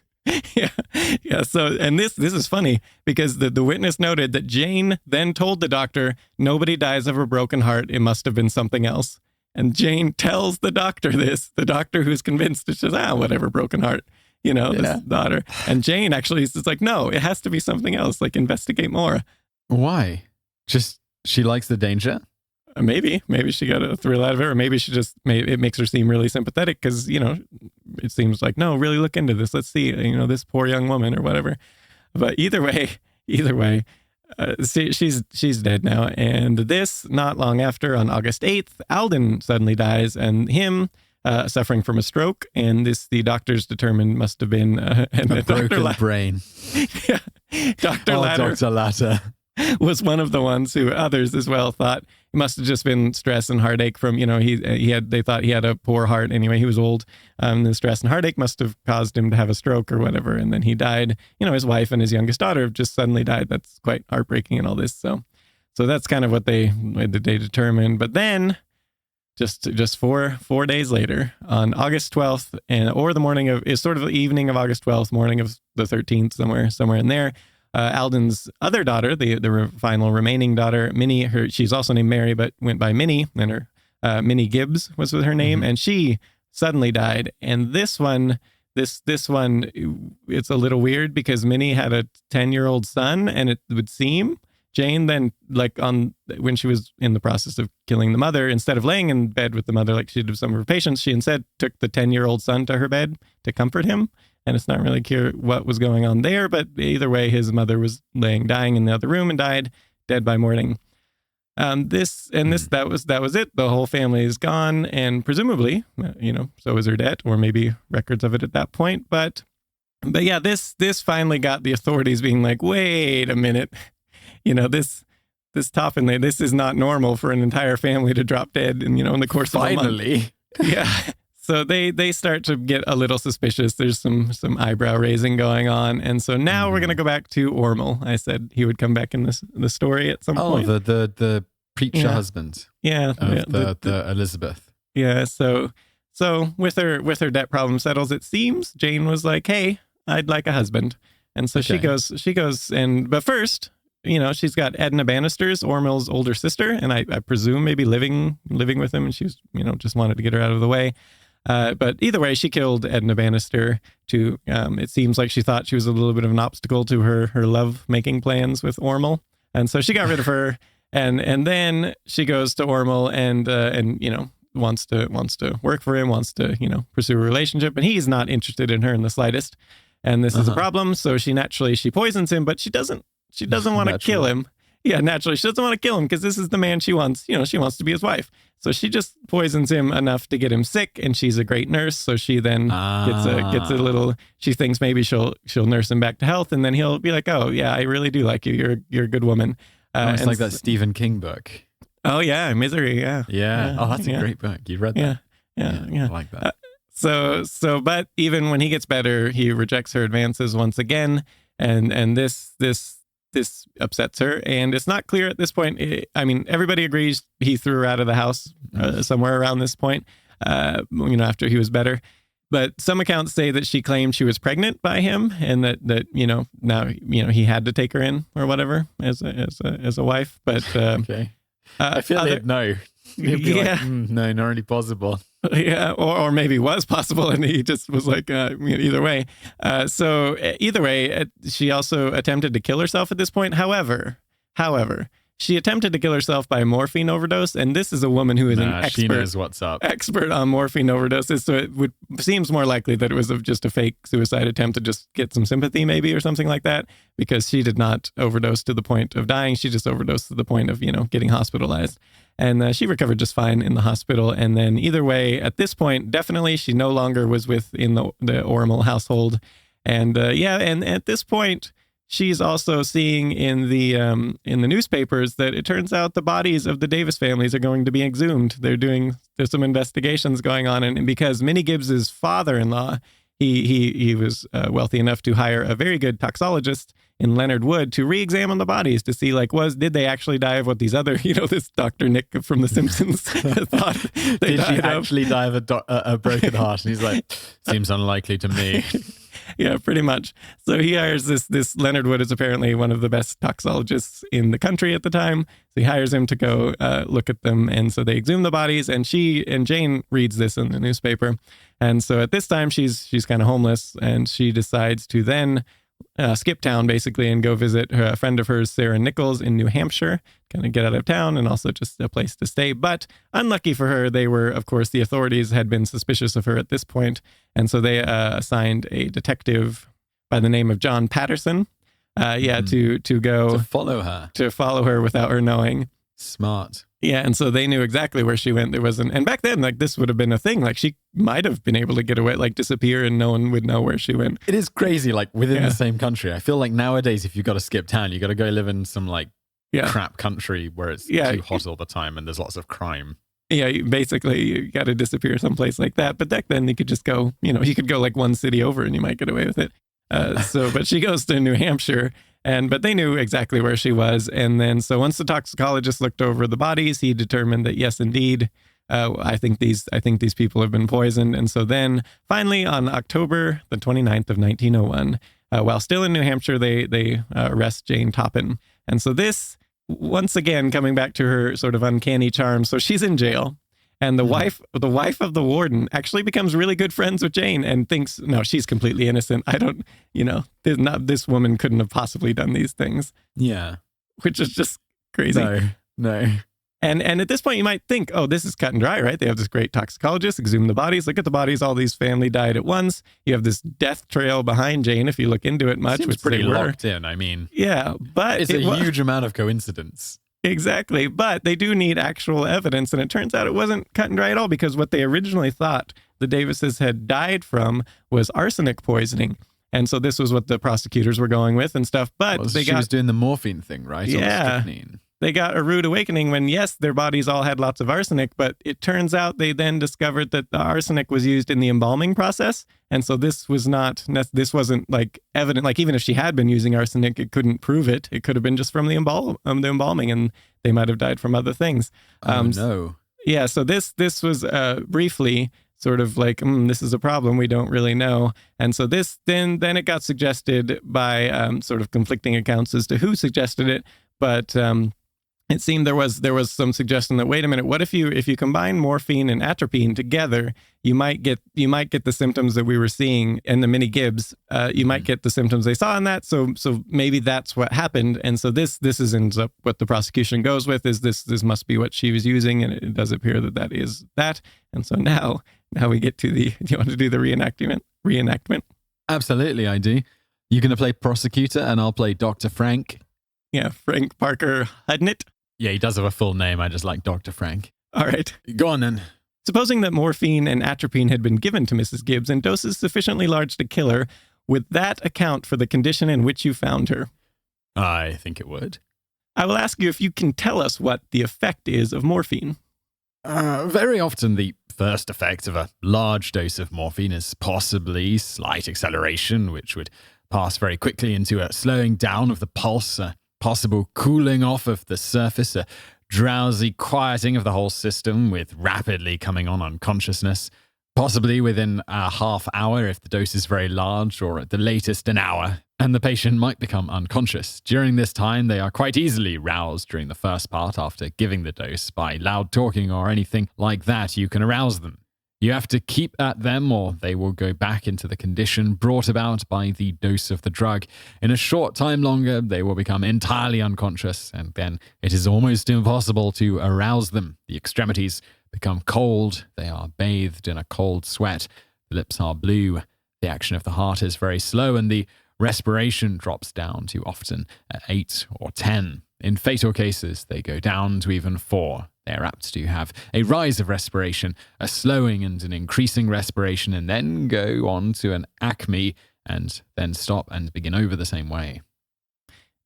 Yeah. So, and this is funny because the witness noted that Jane then told the doctor, "Nobody dies of a broken heart. It must have been something else." And Jane tells the doctor this. The doctor who's convinced, it says, whatever, broken heart. This daughter. And Jane actually is like, no, it has to be something else. Like, investigate more. Why? Just she likes the danger? Maybe she got a thrill out of it, or maybe it makes her seem really sympathetic because, it seems like, no, really look into this. Let's see, this poor young woman or whatever. But either way, she's dead now. And this, not long after, on August 8th, Alden suddenly dies, and him suffering from a stroke. And the doctors determined must have been a broken brain. Yeah, Dr. Latter was one of the ones who others as well thought it must have just been stress and heartache from, they thought he had a poor heart anyway. He was old. The stress and heartache must have caused him to have a stroke or whatever. And then he died. His wife and his youngest daughter just suddenly died. That's quite heartbreaking and all this. So that's kind of what they determined. But then just 4 days later, on August 12th, or the morning of, is sort of the evening of August 12th, morning of the 13th, somewhere in there, Alden's other daughter, the final remaining daughter, Minnie, she's also named Mary, but went by Minnie, and her Minnie Gibbs was her name, and she suddenly died. And this one, it's a little weird because Minnie had a 10-year-old son, and it would seem Jane then, when she was in the process of killing the mother, instead of laying in bed with the mother like she did with some of her patients, she instead took the 10-year-old son to her bed to comfort him. And it's not really clear what was going on there, but either way, his mother was dying in the other room and died dead by morning. That was it. The whole family is gone, and presumably, so is her debt, or maybe records of it at that point. But yeah, this finally got the authorities being like, wait a minute, this Toppin, this is not normal for an entire family to drop dead, in the course of a month. Finally, yeah. So they start to get a little suspicious. There's some eyebrow raising going on. And so now we're going to go back to Ormel. I said he would come back in the story at some point. Oh, the preacher husband. Yeah. Of the Elizabeth. Yeah. So with her debt problem settles, it seems Jane was like, hey, I'd like a husband. And so she goes but first, she's got Edna Bannister's, Ormel's older sister. And I presume maybe living with him. And she was, just wanted to get her out of the way. But either way, she killed Edna Bannister to, it seems like she thought she was a little bit of an obstacle to her love-making plans with Ormel. And so she got rid of her, and then she goes to Ormel and wants to work for him, wants to, pursue a relationship, and he's not interested in her in the slightest. And this is a problem. So she poisons him, but she doesn't want to kill him. Yeah, naturally. She doesn't want to kill him because this is the man she wants. She wants to be his wife. So she just poisons him enough to get him sick, and she's a great nurse. So she then gets a little. She thinks maybe she'll nurse him back to health, and then he'll be like, "Oh yeah, I really do like you. You're a good woman." It's like that Stephen King book. Oh yeah, Misery. Yeah. Oh, that's a great book. You read that? Yeah. I like that. But even when he gets better, he rejects her advances once again, and this upsets her. And it's not clear at this point. I mean, everybody agrees he threw her out of the house somewhere around this point, after he was better. But some accounts say that she claimed she was pregnant by him, and that now he had to take her in or whatever as a wife. But okay, I feel like no. Yeah. Like, no, not really possible. Yeah, or maybe was possible, and he just was like, either way. So either way, she also attempted to kill herself at this point. However, she attempted to kill herself by morphine overdose, and this is a woman who is an expert. She knows what's up. Expert on morphine overdoses, so it seems more likely that it was just a fake suicide attempt to just get some sympathy, maybe, or something like that, because she did not overdose to the point of dying. She just overdosed to the point of, getting hospitalized. And she recovered just fine in the hospital. And then either way, at this point, definitely she no longer was within the Ormel household. And and at this point, she's also seeing in the newspapers that it turns out the bodies of the Davis families are going to be exhumed. There's some investigations going on, and because Minnie Gibbs's father-in-law, he was wealthy enough to hire a very good toxologist in Leonard Wood to re-examine the bodies to see, did they actually die of what these other, this Dr. Nick from The Simpsons thought they Did she died of. actually die of a broken heart? And he's like, seems unlikely to me. Yeah, pretty much. So he hires this Leonard Wood is apparently one of the best toxologists in the country at the time. So he hires him to go look at them. And so they exhume the bodies, and Jane reads this in the newspaper. And so at this time, she's kind of homeless, and she decides to then skip town basically and go visit a friend of hers, Sarah Nichols, in New Hampshire, kind of get out of town and also just a place to stay. But unlucky for her, the authorities had been suspicious of her at this point. And so they assigned a detective by the name of John Patterson, to go to follow her without her knowing. Smart. Yeah, and so they knew exactly where she went. And back then, this would have been a thing. She might have been able to get away, disappear, and no one would know where she went. It is crazy, within the same country. I feel like nowadays, if you've got to skip town, you got to go live in some crap country where it's too hot all the time and there's lots of crime. Yeah, you got to disappear someplace like that. But back then, you could just go. You could go one city over, and you might get away with it. But she goes to New Hampshire. But they knew exactly where she was. And then, so once the toxicologist looked over the bodies, he determined that, yes, indeed, I think these people have been poisoned. And so then finally on October the 29th of 1901, while still in New Hampshire, they arrest Jane Toppin. And so this, once again, coming back to her sort of uncanny charm. So she's in jail. And the wife of the warden actually becomes really good friends with Jane and thinks, no, she's completely innocent. This woman couldn't have possibly done these things. Yeah. Which is just crazy. No. And at this point, you might think, oh, this is cut and dry, right? They have this great toxicologist, exhume the bodies, look at the bodies, all these family died at once. You have this death trail behind Jane, if you look into it much. Seems which pretty locked in, I mean. Yeah, but it's a huge amount of coincidence. Exactly. But they do need actual evidence. And it turns out it wasn't cut and dry at all, because what they originally thought the Davises had died from was arsenic poisoning. And so this was what the prosecutors were going with and stuff. But she was doing the morphine thing, right? Yeah. They got a rude awakening when, yes, their bodies all had lots of arsenic, but it turns out they then discovered that the arsenic was used in the embalming process. And so this wasn't evident. Even if she had been using arsenic, it couldn't prove it. It could have been just from the embalming, and they might have died from other things. No. Yeah. So this was briefly sort of this is a problem. We don't really know. And so this, then it got suggested by sort of conflicting accounts as to who suggested it. But it seemed there was some suggestion that, wait a minute, what if you combine morphine and atropine together, you might get the symptoms that we were seeing in the Minnie Gibbs. You might get the symptoms they saw in that. So maybe that's what happened. And so this ends up what the prosecution goes with is this must be what she was using, and it does appear that is that. And so now we get to do you want to do the reenactment? Absolutely, I do. You're going to play prosecutor, and I'll play Dr. Frank. Yeah, Frank Parker Hudnett. Yeah, he does have a full name. I just like Dr. Frank. All right. Go on then. Supposing that morphine and atropine had been given to Mrs. Gibbs in doses sufficiently large to kill her, would that account for the condition in which you found her? I think it would. I will ask you if you can tell us what the effect is of morphine. Very often the first effect of a large dose of morphine is possibly slight acceleration, which would pass very quickly into a slowing down of the pulse, a possible cooling off of the surface, a drowsy quieting of the whole system with rapidly coming on unconsciousness, possibly within a half hour if the dose is very large, or at the latest an hour, and the patient might become unconscious. During this time, they are quite easily roused during the first part after giving the dose by loud talking or anything like that. You can arouse them. You have to keep at them or they will go back into the condition brought about by the dose of the drug. In a short time longer, they will become entirely unconscious, and then it is almost impossible to arouse them. The extremities become cold. They are bathed in a cold sweat. The lips are blue. The action of the heart is very slow, and the respiration drops down to often 8 or 10. In fatal cases, they go down to even 4. They are apt to have a rise of respiration, a slowing and an increasing respiration, and then go on to an acme and then stop and begin over the same way.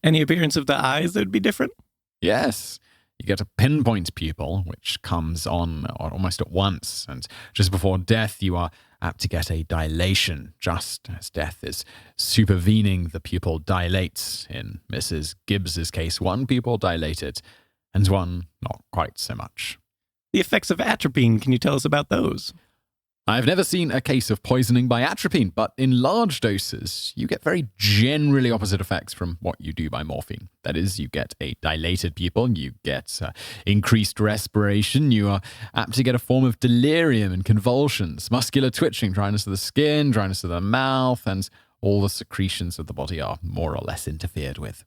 Any appearance of the eyes that would be different? Yes. You get a pinpoint pupil, which comes on almost at once, and just before death, you are apt to get a dilation. Just as death is supervening, the pupil dilates. In Mrs. Gibbs's case, one pupil dilated, and one not quite so much. The effects of atropine, can you tell us about those? I've never seen a case of poisoning by atropine, but in large doses, you get very generally opposite effects from what you do by morphine. That is, you get a dilated pupil, you get increased respiration, you are apt to get a form of delirium and convulsions, muscular twitching, dryness of the skin, dryness of the mouth, and all the secretions of the body are more or less interfered with.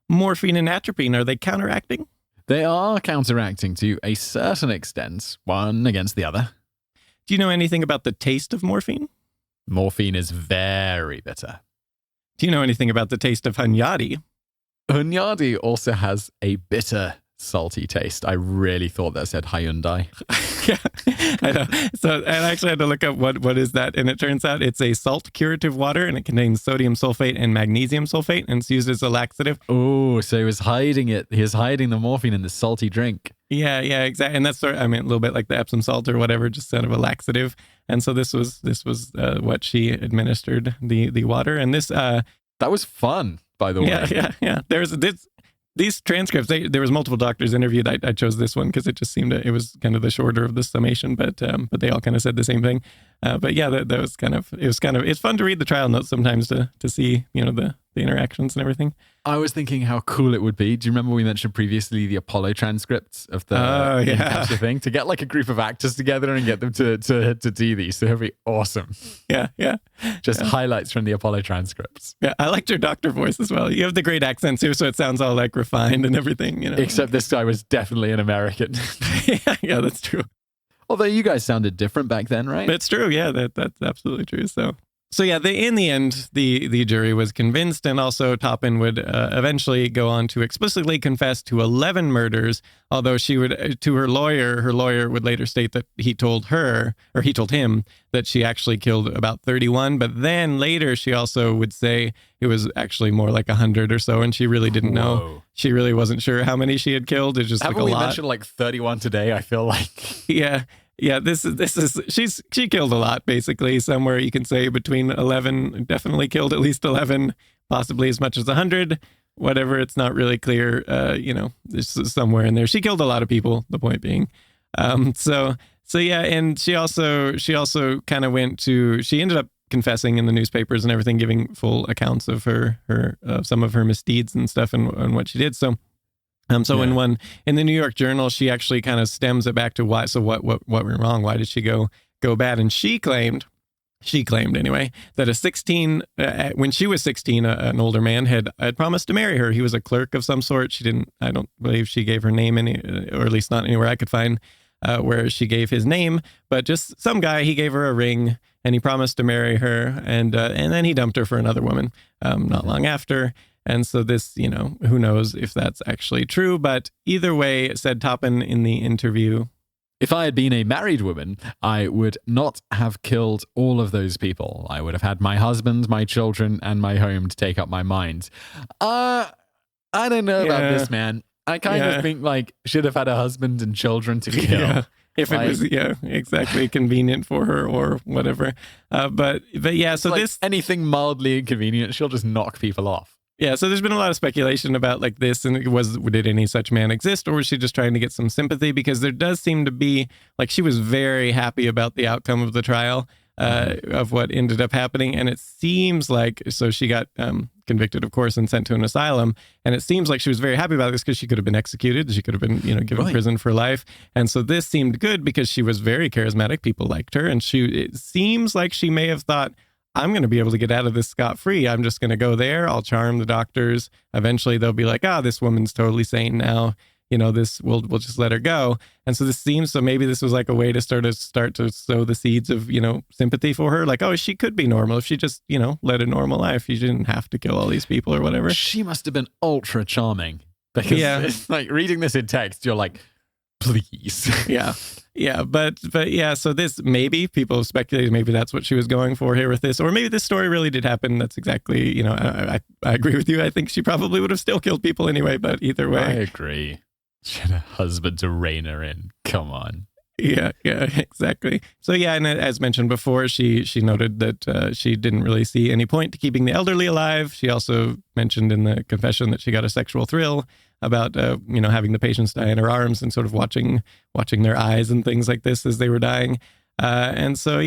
Morphine and atropine, are they counteracting? They are counteracting to a certain extent, one against the other. Do you know anything about the taste of morphine? Morphine is very bitter. Do you know anything about the taste of Hunyadi? Hunyadi also has a bitter, salty taste. I really thought that said Hyundai. Yeah, I know. So I actually had to look up what is that, and it turns out it's a salt curative water, and it contains sodium sulfate and magnesium sulfate, and it's used as a laxative. Oh, so he was hiding it. He was hiding the morphine in the salty drink. Yeah, exactly. And that's a little bit like the Epsom salt or whatever, just kind of a laxative. And so this was what she administered the water, and this that was fun, by the way. Yeah. There's these transcripts. There was multiple doctors interviewed. I chose this one because it just seemed it was kind of the shorter of the summation, but they all kind of said the same thing. But yeah, that was it's fun to read the trial notes sometimes to see the interactions and everything. I was thinking how cool it would be. Do you remember we mentioned previously the Apollo transcripts of the encounter thing? To get like a group of actors together and get them to do these. So it'd be awesome. Yeah. Just highlights from the Apollo transcripts. Yeah, I liked your doctor voice as well. You have the great accent too, so it sounds all like refined and everything. Except this guy was definitely an American. yeah, that's true. Although you guys sounded different back then, right? That's true. Yeah, that's absolutely true. So yeah, in the end, the jury was convinced, and also Toppin would eventually go on to explicitly confess to 11 murders, although she would, to her lawyer would later state that he told him that she actually killed about 31, but then later she also would say it was actually more like 100 or so, and she really didn't know. She really wasn't sure how many she had killed. It's just Haven't like a we lot. mentioned like 31 today, I feel like. Yeah, this is she killed a lot, basically. Somewhere you can say between 11, definitely killed at least 11, possibly as much as 100, whatever. It's not really clear. This is somewhere in there. She killed a lot of people. The point being, so yeah, and she also kind of she ended up confessing in the newspapers and everything, giving full accounts of her some of her misdeeds and stuff and what she did. So in the New York Journal, she actually kind of stems it back to why. So what went wrong? Why did she go bad? And she claimed anyway that when she was 16, an older man had promised to marry her. He was a clerk of some sort. I don't believe she gave her name or at least not anywhere I could find where she gave his name, but just some guy. He gave her a ring and he promised to marry her, and then he dumped her for another woman not long after. And so this, who knows if that's actually true, but either way, said Toppin in the interview, if I had been a married woman, I would not have killed all of those people. I would have had my husband, my children, and my home to take up my mind. I don't know about this, man. I kind of think like should have had a husband and children to kill. Yeah. If it was, exactly convenient for her or whatever. But yeah, so like this anything mildly inconvenient, she'll just knock people off. Yeah, so there's been a lot of speculation about like this, and did any such man exist, or was she just trying to get some sympathy? Because there does seem to be like she was very happy about the outcome of the trial, of what ended up happening, and it seems like so she got convicted, of course, and sent to an asylum, and it seems like she was very happy about this because she could have been executed, she could have been given prison for life, and so this seemed good because she was very charismatic, people liked her, and it seems like she may have thought, I'm going to be able to get out of this scot-free. I'm just going to go there. I'll charm the doctors. Eventually, they'll be like, this woman's totally sane now. This we'll just let her go. And so this seems, so maybe this was like a way to start to sow the seeds of, sympathy for her. Like, she could be normal if she just, led a normal life. She didn't have to kill all these people or whatever. She must have been ultra charming. Because it's like reading this in text, you're like, please. Yeah, but yeah, so this maybe people have speculated maybe that's what she was going for here with this, or maybe this story really did happen. That's exactly, I agree with you. I think she probably would have still killed people anyway, but either way. I agree. She had a husband to rein her in. Come on. Yeah, exactly. So yeah, and as mentioned before, she noted that she didn't really see any point to keeping the elderly alive. She also mentioned in the confession that she got a sexual thrill about having the patients die in her arms and sort of watching their eyes and things like this as they were dying. And so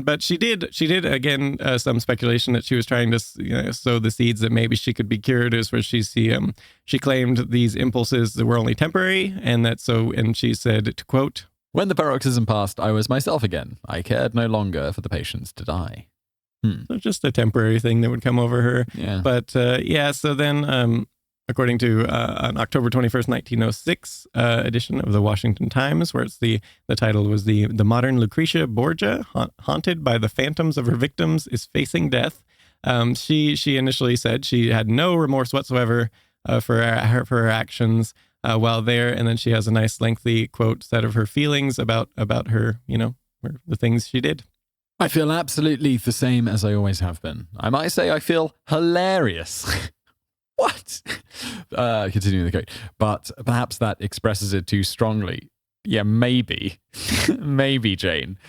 but she did again some speculation that she was trying to sow the seeds that maybe she could be cured, is where she claimed these impulses that were only temporary, and she said, to quote, "When the paroxysm passed, I was myself again. I cared no longer for the patients to die." So just a temporary thing that would come over her. Yeah. But so then according to an October 21st, 1906 edition of the Washington Times, where the title was the modern Lucretia Borgia, haunted by the phantoms of her victims, is facing death. She initially said she had no remorse whatsoever for her actions while there, and then she has a nice lengthy quote set of her feelings about her, the things she did. "I feel absolutely the same as I always have been. I might say I feel hilarious." What? Continuing the quote. "But perhaps that expresses it too strongly. Yeah, maybe. Maybe, Jane."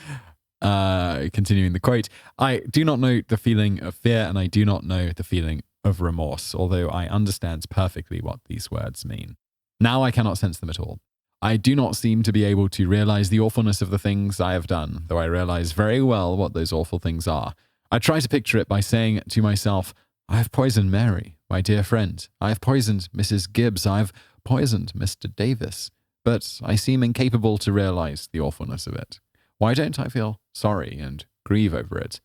Continuing the quote. "I do not know the feeling of fear, and I do not know the feeling of remorse, although I understand perfectly what these words mean. Now I cannot sense them at all. I do not seem to be able to realize the awfulness of the things I have done, though I realize very well what those awful things are. I try to picture it by saying to myself, I have poisoned Mary, my dear friend. I have poisoned Mrs. Gibbs. I have poisoned Mr. Davis. But I seem incapable to realize the awfulness of it. Why don't I feel sorry and grieve over it?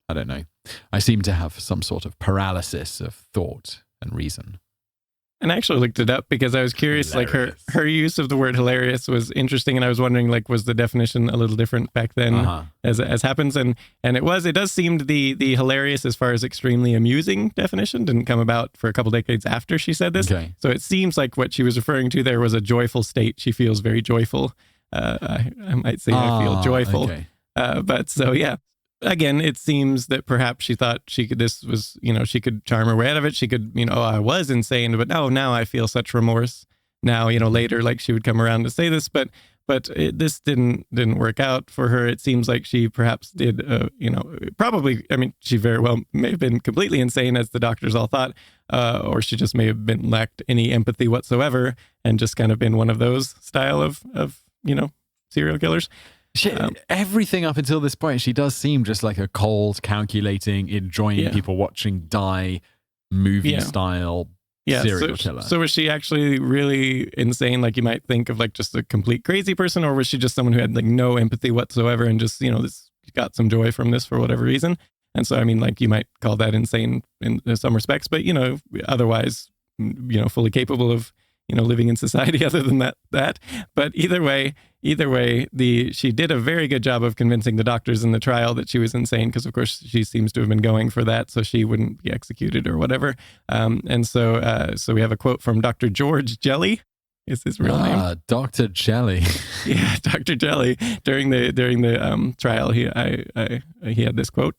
I don't know. I seem to have some sort of paralysis of thought and reason." And I actually looked it up because I was curious, Hilarious. like her use of the word hilarious was interesting. And I was wondering, like, was the definition a little different back then as happens? And it does seem the hilarious as far as extremely amusing definition didn't come about for a couple decades after she said this. Okay. So it seems like what she was referring to there was a joyful state. She feels very joyful. I might say I feel joyful. Okay. But so, yeah. Again, it seems that perhaps she thought she could charm her way out of it. She could, I was insane, but no, now I feel such remorse. Now, later, like she would come around to say this, but this didn't work out for her. It seems like she perhaps did, probably, she very well may have been completely insane as the doctors all thought, or she just may have been lacked any empathy whatsoever and just kind of been one of those style of serial killers. Everything up until this point, she does seem just like a cold, calculating, enjoying people watching die, movie style serial killer. So was she actually really insane? Like you might think of like just a complete crazy person, or was she just someone who had like no empathy whatsoever and just, this got some joy from this for whatever reason? And so, like you might call that insane in some respects, but, otherwise, fully capable of, living in society other than that. But either way, she did a very good job of convincing the doctors in the trial that she was insane, because of course she seems to have been going for that, so she wouldn't be executed or whatever. And so we have a quote from Dr. George Jelly. Is his real name? Dr. Jelly. Yeah, Dr. Jelly. During the trial, he had this quote.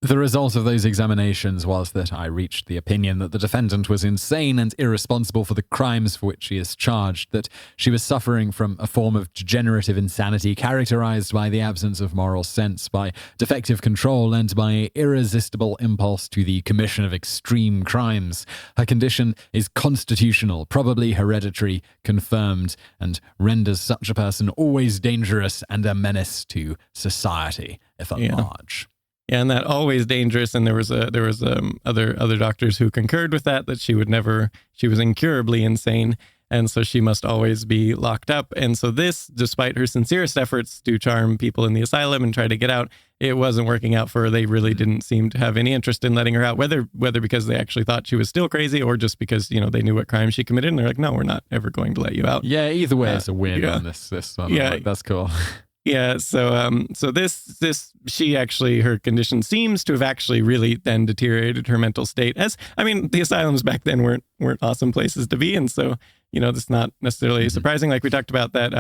The result of those examinations was that I reached the opinion that the defendant was insane and irresponsible for the crimes for which she is charged, that she was suffering from a form of degenerative insanity characterized by the absence of moral sense, by defective control, and by irresistible impulse to the commission of extreme crimes. Her condition is constitutional, probably hereditary, confirmed, and renders such a person always dangerous and a menace to society, if at large. Yeah, and that always dangerous. And there was other doctors who concurred with that she was incurably insane. And so she must always be locked up. And so this, despite her sincerest efforts to charm people in the asylum and try to get out, it wasn't working out for her. They really didn't seem to have any interest in letting her out, whether because they actually thought she was still crazy or just because, they knew what crime she committed. And they're like, no, we're not ever going to let you out. Yeah, either way, it's a win on this one. Yeah, like, that's cool. Yeah, so she actually, her condition seems to have actually really then deteriorated her mental state. The asylums back then weren't awesome places to be, and so this is not necessarily surprising. Like we talked about that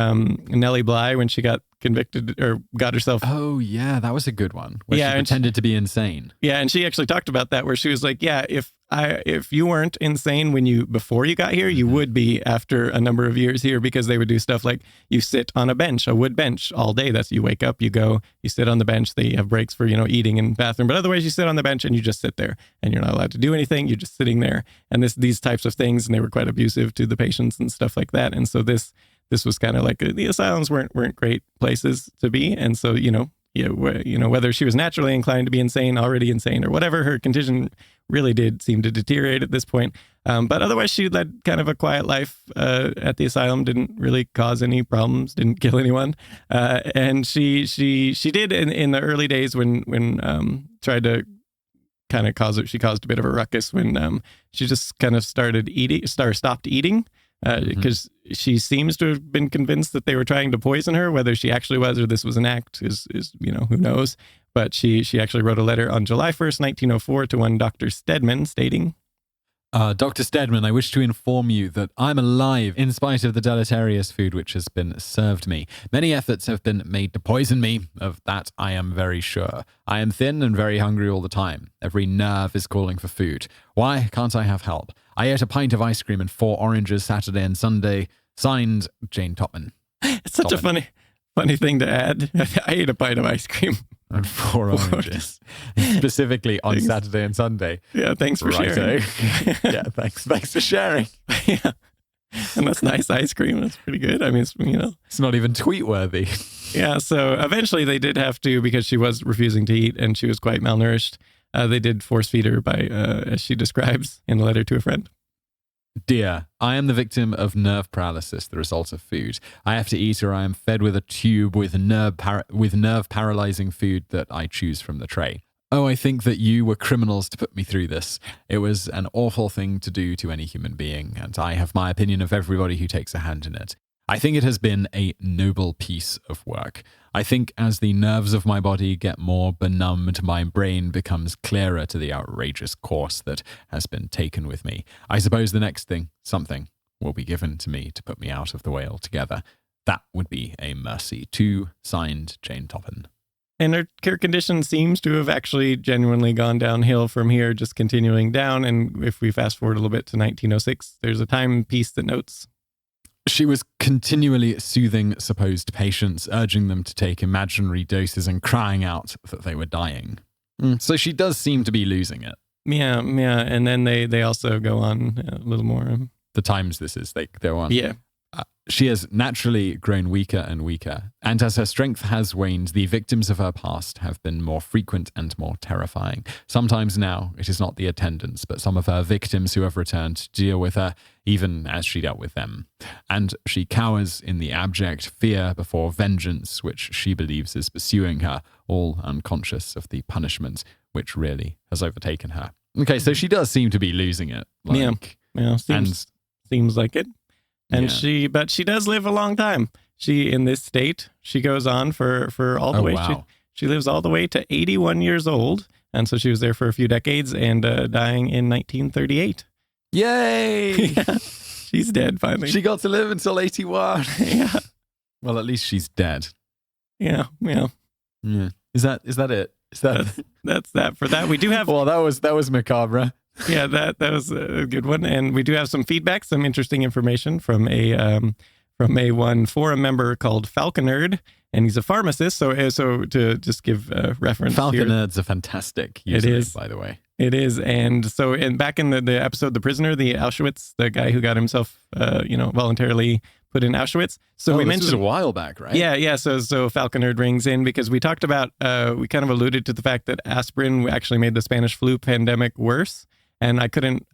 Nellie Bly when she got convicted or got herself. Oh yeah, that was a good one. Where she pretended to be insane. Yeah, and she actually talked about that where she was like, yeah, if you weren't insane before you got here, you would be after a number of years here, because they would do stuff like you sit on a wood bench all day. That's you wake up, you go, you sit on the bench. They have breaks for, eating and bathroom, but otherwise you sit on the bench and you just sit there and you're not allowed to do anything. You're just sitting there. And these types of things, and they were quite abusive to the patients and stuff like that. And so this was kind of like the asylums weren't great places to be. And so, whether she was naturally inclined to be already insane or whatever, her condition really did seem to deteriorate at this point. But otherwise, she led kind of a quiet life at the asylum, didn't really cause any problems, didn't kill anyone. And she did in the early days when tried to kind of she caused a bit of a ruckus when she just kind of stopped eating. Because she seems to have been convinced that they were trying to poison her. Whether she actually was or this was an act is who knows. But she actually wrote a letter on July 1st, 1904 to one Dr. Stedman stating, Dr. Stedman, I wish to inform you that I'm alive in spite of the deleterious food which has been served me. Many efforts have been made to poison me. Of that I am very sure. I am thin and very hungry all the time. Every nerve is calling for food. Why can't I have help? I ate a pint of ice cream and 4 oranges Saturday and Sunday. Signed, Jane Topman. It's such a funny thing to add. I ate a pint of ice cream. And 4 oranges. Specifically on Saturday and Sunday. Yeah, thanks for sharing. Yeah, thanks for sharing. Yeah. And that's nice ice cream. That's pretty good. I mean, it's not even tweet worthy. Yeah, so eventually they did have to, because she was refusing to eat and she was quite malnourished, they did force feed her by, as she describes in a letter to a friend. Dear, I am the victim of nerve paralysis, the result of food. I have to eat or I am fed with a tube with nerve paralyzing food that I choose from the tray. Oh, I think that you were criminals to put me through this. It was an awful thing to do to any human being, and I have my opinion of everybody who takes a hand in it. I think it has been a noble piece of work. I think as the nerves of my body get more benumbed, my brain becomes clearer to the outrageous course that has been taken with me. I suppose the next thing, something, will be given to me to put me out of the way altogether. That would be a mercy too. Signed, Jane Toppan. And her condition seems to have actually genuinely gone downhill from here, just continuing down. And if we fast forward a little bit to 1906, there's a timepiece that notes, she was continually soothing supposed patients, urging them to take imaginary doses and crying out that they were dying. So she does seem to be losing it. Yeah. And then they also go on a little more. The times this is, they go on. Yeah. She has naturally grown weaker and weaker, and as her strength has waned, the victims of her past have been more frequent and more terrifying. Sometimes now, it is not the attendants, but some of her victims who have returned to deal with her, even as she dealt with them. And she cowers in the abject fear before vengeance, which she believes is pursuing her, all unconscious of the punishment which really has overtaken her. Okay, so she does seem to be losing it. Yeah, seems like it. And yeah. she does live a long time. She, in this state, she goes on for all the way. Wow. She lives all the way to 81 years old. And so she was there for a few decades and dying in 1938. Yay! Yeah, she's dead finally. She got to live until 81. Yeah. Well, at least she's dead. Yeah. Is that it? Is that That's that for that. We do have well, that was macabre. yeah, that was a good one, and we do have some feedback, some interesting information from a one forum member called Falconerd, and he's a pharmacist. So to just give a reference, Falconerd's a fantastic username, it is, by the way. It is, and so back in the episode, The Prisoner, the Auschwitz, the guy who got himself voluntarily put in Auschwitz. So we mentioned this was a while back, right? Yeah. So Falconerd rings in because we talked about we kind of alluded to the fact that aspirin actually made the Spanish flu pandemic worse. And I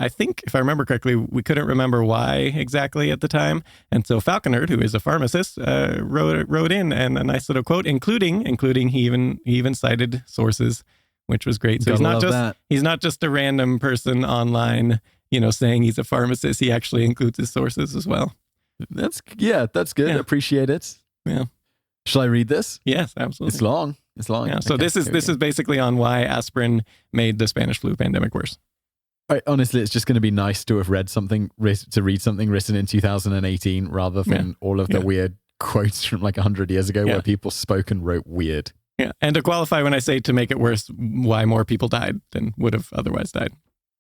think if I remember correctly, we couldn't remember why exactly at the time. And so Falconerd, who is a pharmacist, wrote in and a nice little quote, including he even cited sources, which was great. So he's not just a random person online, saying he's a pharmacist. He actually includes his sources as well. That's good. Yeah. Appreciate it. Yeah. Shall I read this? Yes, absolutely. It's long. Yeah. So this is basically on why aspirin made the Spanish flu pandemic worse. Honestly, it's just going to be nice to have read something written in 2018 rather than all of the weird quotes from like 100 years ago where people spoke and wrote weird. Yeah. And to qualify, when I say to make it worse, why more people died than would have otherwise died.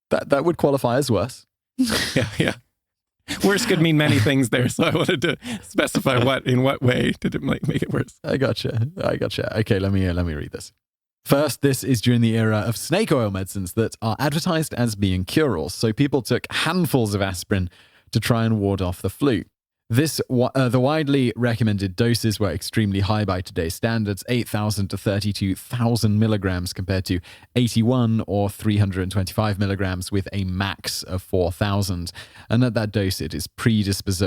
That would qualify as worse. Yeah. Worse could mean many things there, so I wanted to specify in what way did it make it worse. I gotcha. Okay, let me read this. First, this is during the era of snake oil medicines that are advertised as being cure-alls, so people took handfuls of aspirin to try and ward off the flu. The widely recommended doses were extremely high by today's standards, 8,000 to 32,000 milligrams compared to 81 or 325 milligrams with a max of 4,000. And at that dose, it is predisposed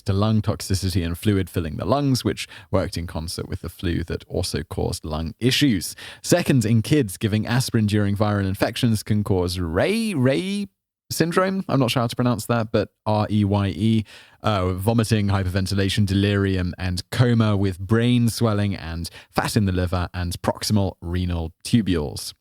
to lung toxicity and fluid filling the lungs, which worked in concert with the flu that also caused lung issues. In kids, giving aspirin during viral infections can cause Reye syndrome. I'm not sure how to pronounce that, but REYE, vomiting, hyperventilation, delirium, and coma with brain swelling and fat in the liver and proximal renal tubules.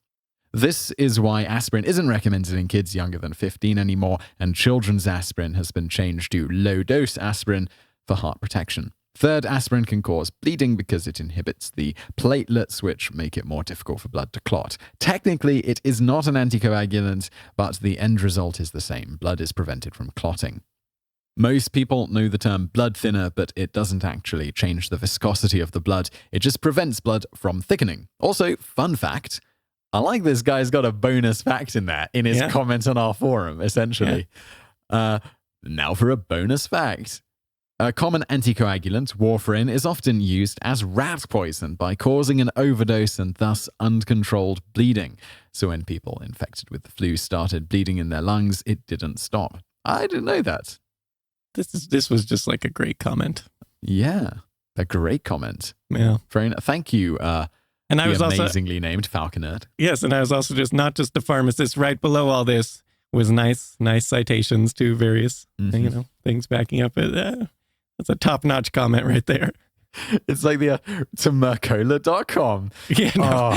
This is why aspirin isn't recommended in kids younger than 15 anymore, and children's aspirin has been changed to low-dose aspirin for heart protection. Third, aspirin can cause bleeding because it inhibits the platelets, which make it more difficult for blood to clot. Technically, it is not an anticoagulant, but the end result is the same. Blood is prevented from clotting. Most people know the term blood thinner, but it doesn't actually change the viscosity of the blood. It just prevents blood from thickening. Also, fun fact, I like this guy's got a bonus fact in there in his comment on our forum, essentially. Now for a bonus fact. A common anticoagulant, warfarin, is often used as rat poison by causing an overdose and thus uncontrolled bleeding. So when people infected with the flu started bleeding in their lungs, it didn't stop. I didn't know that. This was just like a great comment. Yeah, a great comment. Yeah. Thank you, and I was amazingly named Falconerd. Yes, and I was also not just a pharmacist. Right below all this was nice citations to various things backing up it. That's a top-notch comment right there. It's like to Mercola.com. Yeah, no.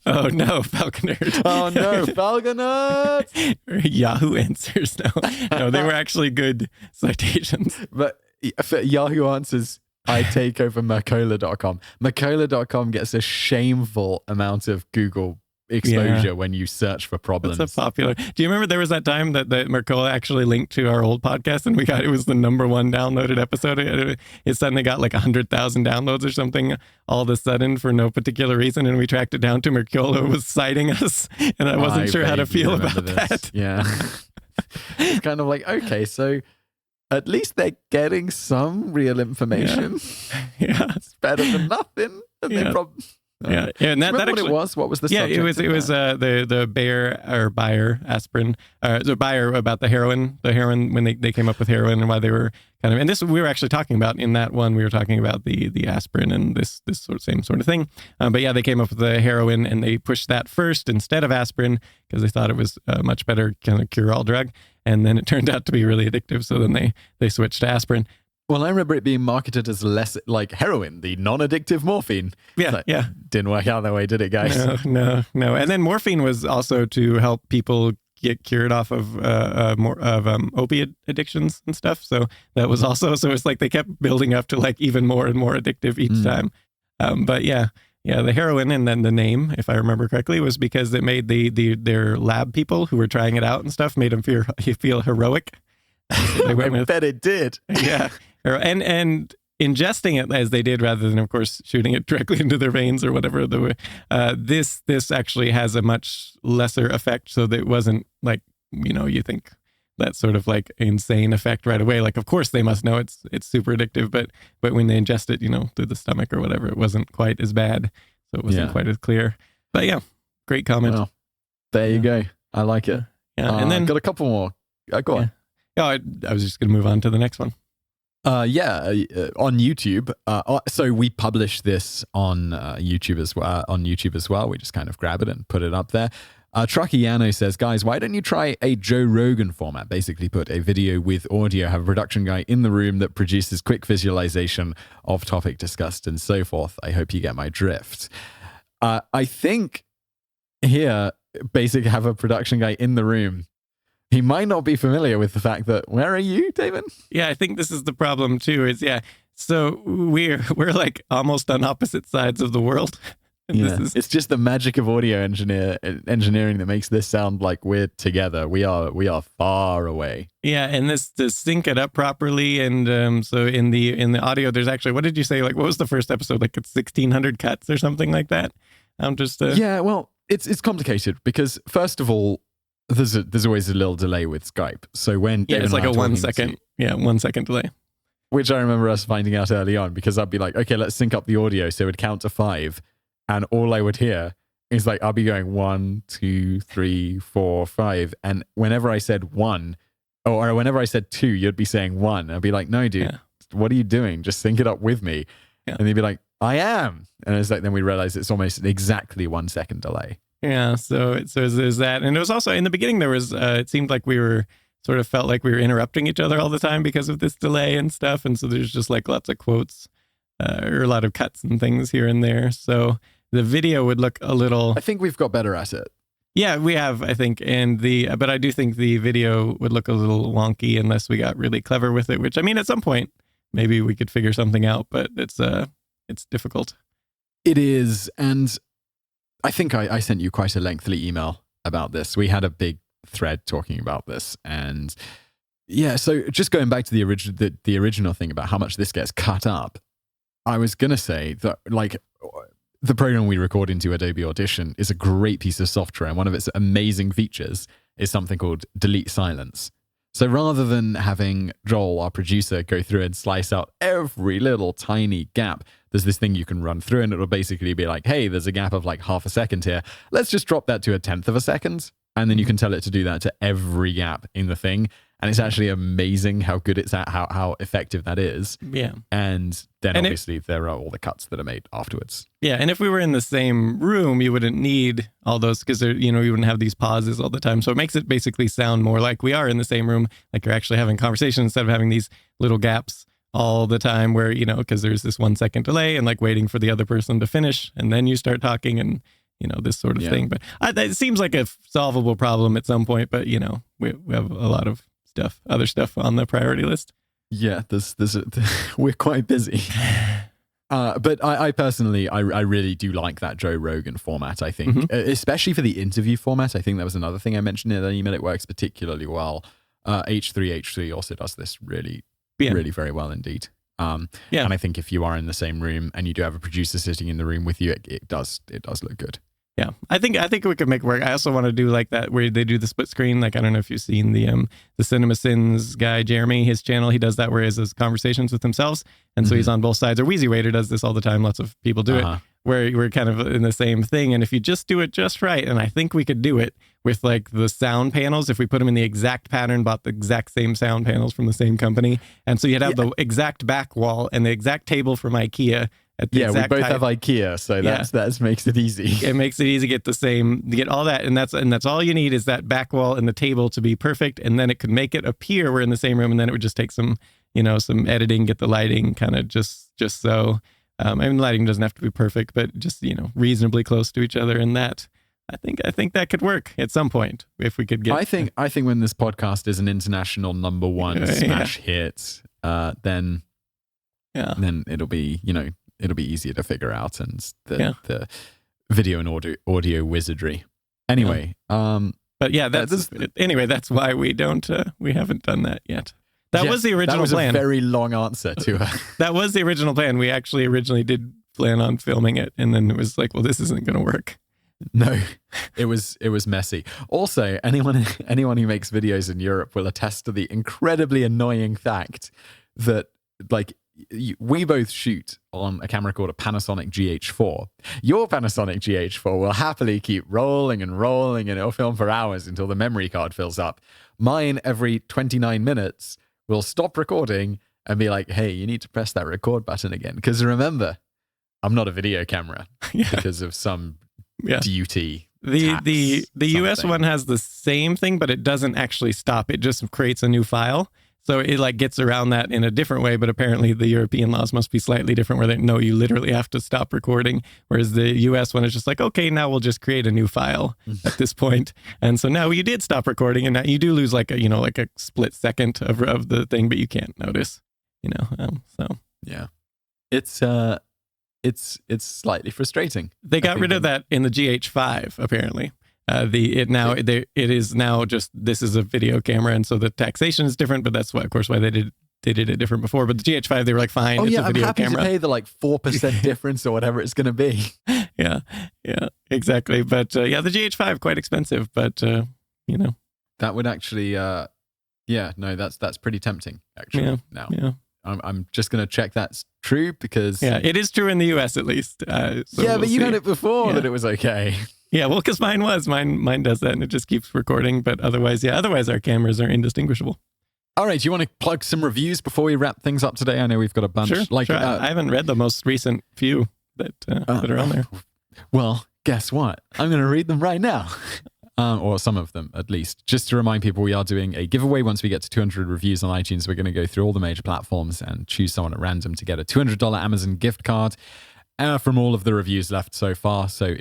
Oh, no, Falconerd. Oh, no, Falconerd. Yahoo Answers. No, they were actually good citations. But for Yahoo Answers, I take over Mercola.com. Mercola.com gets a shameful amount of Google exposure when you search for problems. That's a popular. Do you remember there was that time that Mercola actually linked to our old podcast and it was the #1 downloaded episode? It suddenly got like 100,000 downloads or something all of a sudden for no particular reason, and we tracked it down to Mercola was citing us, and I wasn't sure how to feel about that. Yeah. It's kind of like, okay, so at least they're getting some real information. Yeah. It's better than nothing. And they probably... and that actually, what it was? What was the subject? It was the Bayer aspirin, the Bayer about the heroin when they came up with heroin and why they were kind of, and this we were actually talking about in that one. We were talking about the aspirin and this same sort of thing. But yeah, they came up with the heroin and they pushed that first instead of aspirin because they thought it was a much better kind of cure-all drug, and then it turned out to be really addictive. So then they switched to aspirin. Well, I remember it being marketed as less like heroin, the non-addictive morphine. Yeah. Didn't work out that way, did it, guys? No. And then morphine was also to help people get cured off of opiate addictions and stuff. So that was also, so it's like they kept building up to like even more and more addictive each time. But yeah, Yeah, the heroine and then the name, if I remember correctly, was because it made their lab people who were trying it out and stuff made them feel heroic. So they went I bet it did. Yeah, and ingesting it as they did, rather than, of course, shooting it directly into their veins or whatever. This actually has a much lesser effect, so that it wasn't like, you think that sort of like insane effect right away. Like, of course, they must know it's super addictive, but when they ingest it, through the stomach or whatever, it wasn't quite as bad, so it wasn't quite as clear. But yeah, great comment. Well, there you go. I like it. Yeah, and then got a couple more. Go on. Oh, I was just going to move on to the next one. On YouTube. So we publish this on YouTube as well. We just kind of grab it and put it up there. Truckiano says, guys, why don't you try a Joe Rogan format? Basically put a video with audio, have a production guy in the room that produces quick visualization of topic discussed and so forth. I hope you get my drift. I think here, basically have a production guy in the room. He might not be familiar with the fact that, where are you, David? Yeah, I think this is the problem too, so we're like almost on opposite sides of the world. Yeah. It's just the magic of audio engineering that makes this sound like we're together. We are far away. Yeah, and this to sync it up properly, and so in the audio, there's actually, what did you say? Like, what was the first episode? Like, it's 1,600 cuts or something like that. I'm just yeah. Well, it's complicated because first of all, there's always a little delay with Skype. So when it's like a 1 second, 1 second delay. Which I remember us finding out early on, because I'd be like, okay, let's sync up the audio. So it would count to 5. And all I would hear is like, I'll be going 1, 2, 3, 4, 5. And whenever I said 1, or whenever I said 2, you'd be saying 1. I'd be like, no, dude, what are you doing? Just sync it up with me. Yeah. And they'd be like, I am. And it's like, then we realize it's almost exactly 1 second delay. Yeah. So there's that. And it was also in the beginning, there was, it seemed like we were sort of felt like we were interrupting each other all the time because of this delay and stuff. And so there's just like lots of quotes or a lot of cuts and things here and there. So the video would look a little... I think we've got better at it. Yeah, we have, I think. But I do think the video would look a little wonky unless we got really clever with it, which, I mean, at some point, maybe we could figure something out, but it's difficult. It is. And I think I sent you quite a lengthy email about this. We had a big thread talking about this. And yeah, so just going back to the original thing about how much this gets cut up, I was going to say that, like... The program we record into, Adobe Audition, is a great piece of software, and one of its amazing features is something called delete silence. So rather than having Joel, our producer, go through and slice out every little tiny gap, there's this thing you can run through, and it'll basically be like, hey, there's a gap of like half a second here. Let's just drop that to 1/10 of a second. And then you can tell it to do that to every gap in the thing. And it's actually amazing how good it's at, how effective that is. Yeah. And then obviously there are all the cuts that are made afterwards. Yeah. And if we were in the same room, you wouldn't need all those, because you wouldn't have these pauses all the time. So it makes it basically sound more like we are in the same room, like you're actually having conversation instead of having these little gaps all the time where, because there's this 1 second delay and like waiting for the other person to finish and then you start talking and, this sort of thing. But it seems like a solvable problem at some point, but, we have a lot of other stuff on the priority list. Yeah, we're quite busy. But I personally, I really do like that Joe Rogan format, I think, especially for the interview format. I think that was another thing I mentioned in that email. It works particularly well. H3 also does this really very well indeed. And I think if you are in the same room and you do have a producer sitting in the room with you, it does look good. Yeah, I think we could make it work. I also want to do like that where they do the split screen. Like, I don't know if you've seen the Cinema Sins guy, Jeremy, his channel. He does that where he has those conversations with themselves. And so he's on both sides. Or Wheezy Waiter does this all the time. Lots of people do it, where we're kind of in the same thing. And if you just do it just right, and I think we could do it with like the sound panels, if we put them in the exact pattern, bought the exact same sound panels from the same company. And so you'd have the exact back wall and the exact table from IKEA. We both have IKEA, so that makes it easy. It makes it easy to get all that, and that's all you need is that back wall and the table to be perfect, and then it could make it appear we're in the same room, and then it would just take some editing, get the lighting kind of just so. I mean, lighting doesn't have to be perfect, but just reasonably close to each other, and that I think that could work at some point if we could get. I think when this podcast is an international number one smash hit, then it'll be it'll be easier to figure out, and the video and audio wizardry. Anyway, but yeah, that's why we haven't done that yet. That was the original plan. A very long answer to her. That was the original plan. We actually originally did plan on filming it, and then it was like, well, this isn't going to work. No, it was messy. Also, anyone who makes videos in Europe will attest to the incredibly annoying fact that, like, we both shoot on a camera called a Panasonic GH4. Your Panasonic GH4 will happily keep rolling and rolling, and it'll film for hours until the memory card fills up. Mine, every 29 minutes, will stop recording and be like, hey, you need to press that record button again. Because remember, I'm not a video camera because of some duty. The US one has the same thing, but it doesn't actually stop. It just creates a new file. So it like gets around that in a different way, but apparently the European laws must be slightly different where you literally have to stop recording. Whereas the US one is just like, okay, now we'll just create a new file at this point. And so now you did stop recording, and now you do lose like a split second of the thing, but you can't notice, so. Yeah. It's slightly frustrating. They got rid of that in the GH5, apparently. It is now just, this is a video camera, and so the taxation is different, but that's why they did it different before. But the GH5, they were like, fine, it's a video camera. I'm happy to pay the like 4% difference or whatever it's going to be. Yeah, exactly. But the GH5, quite expensive, but that would actually, that's pretty tempting actually. Now. Yeah. I'm just going to check that's true because... Yeah, it is true in the US at least. But you had it before that it was okay. Yeah, well, because mine does that, and it just keeps recording. But otherwise our cameras are indistinguishable. All right, do you want to plug some reviews before we wrap things up today? I know we've got a bunch. Sure. I haven't read the most recent few that are on there. Well, guess what? I'm going to read them right now. Or some of them, at least. Just to remind people, we are doing a giveaway once we get to 200 reviews on iTunes. We're going to go through all the major platforms and choose someone at random to get a $200 Amazon gift card from all of the reviews left so far. So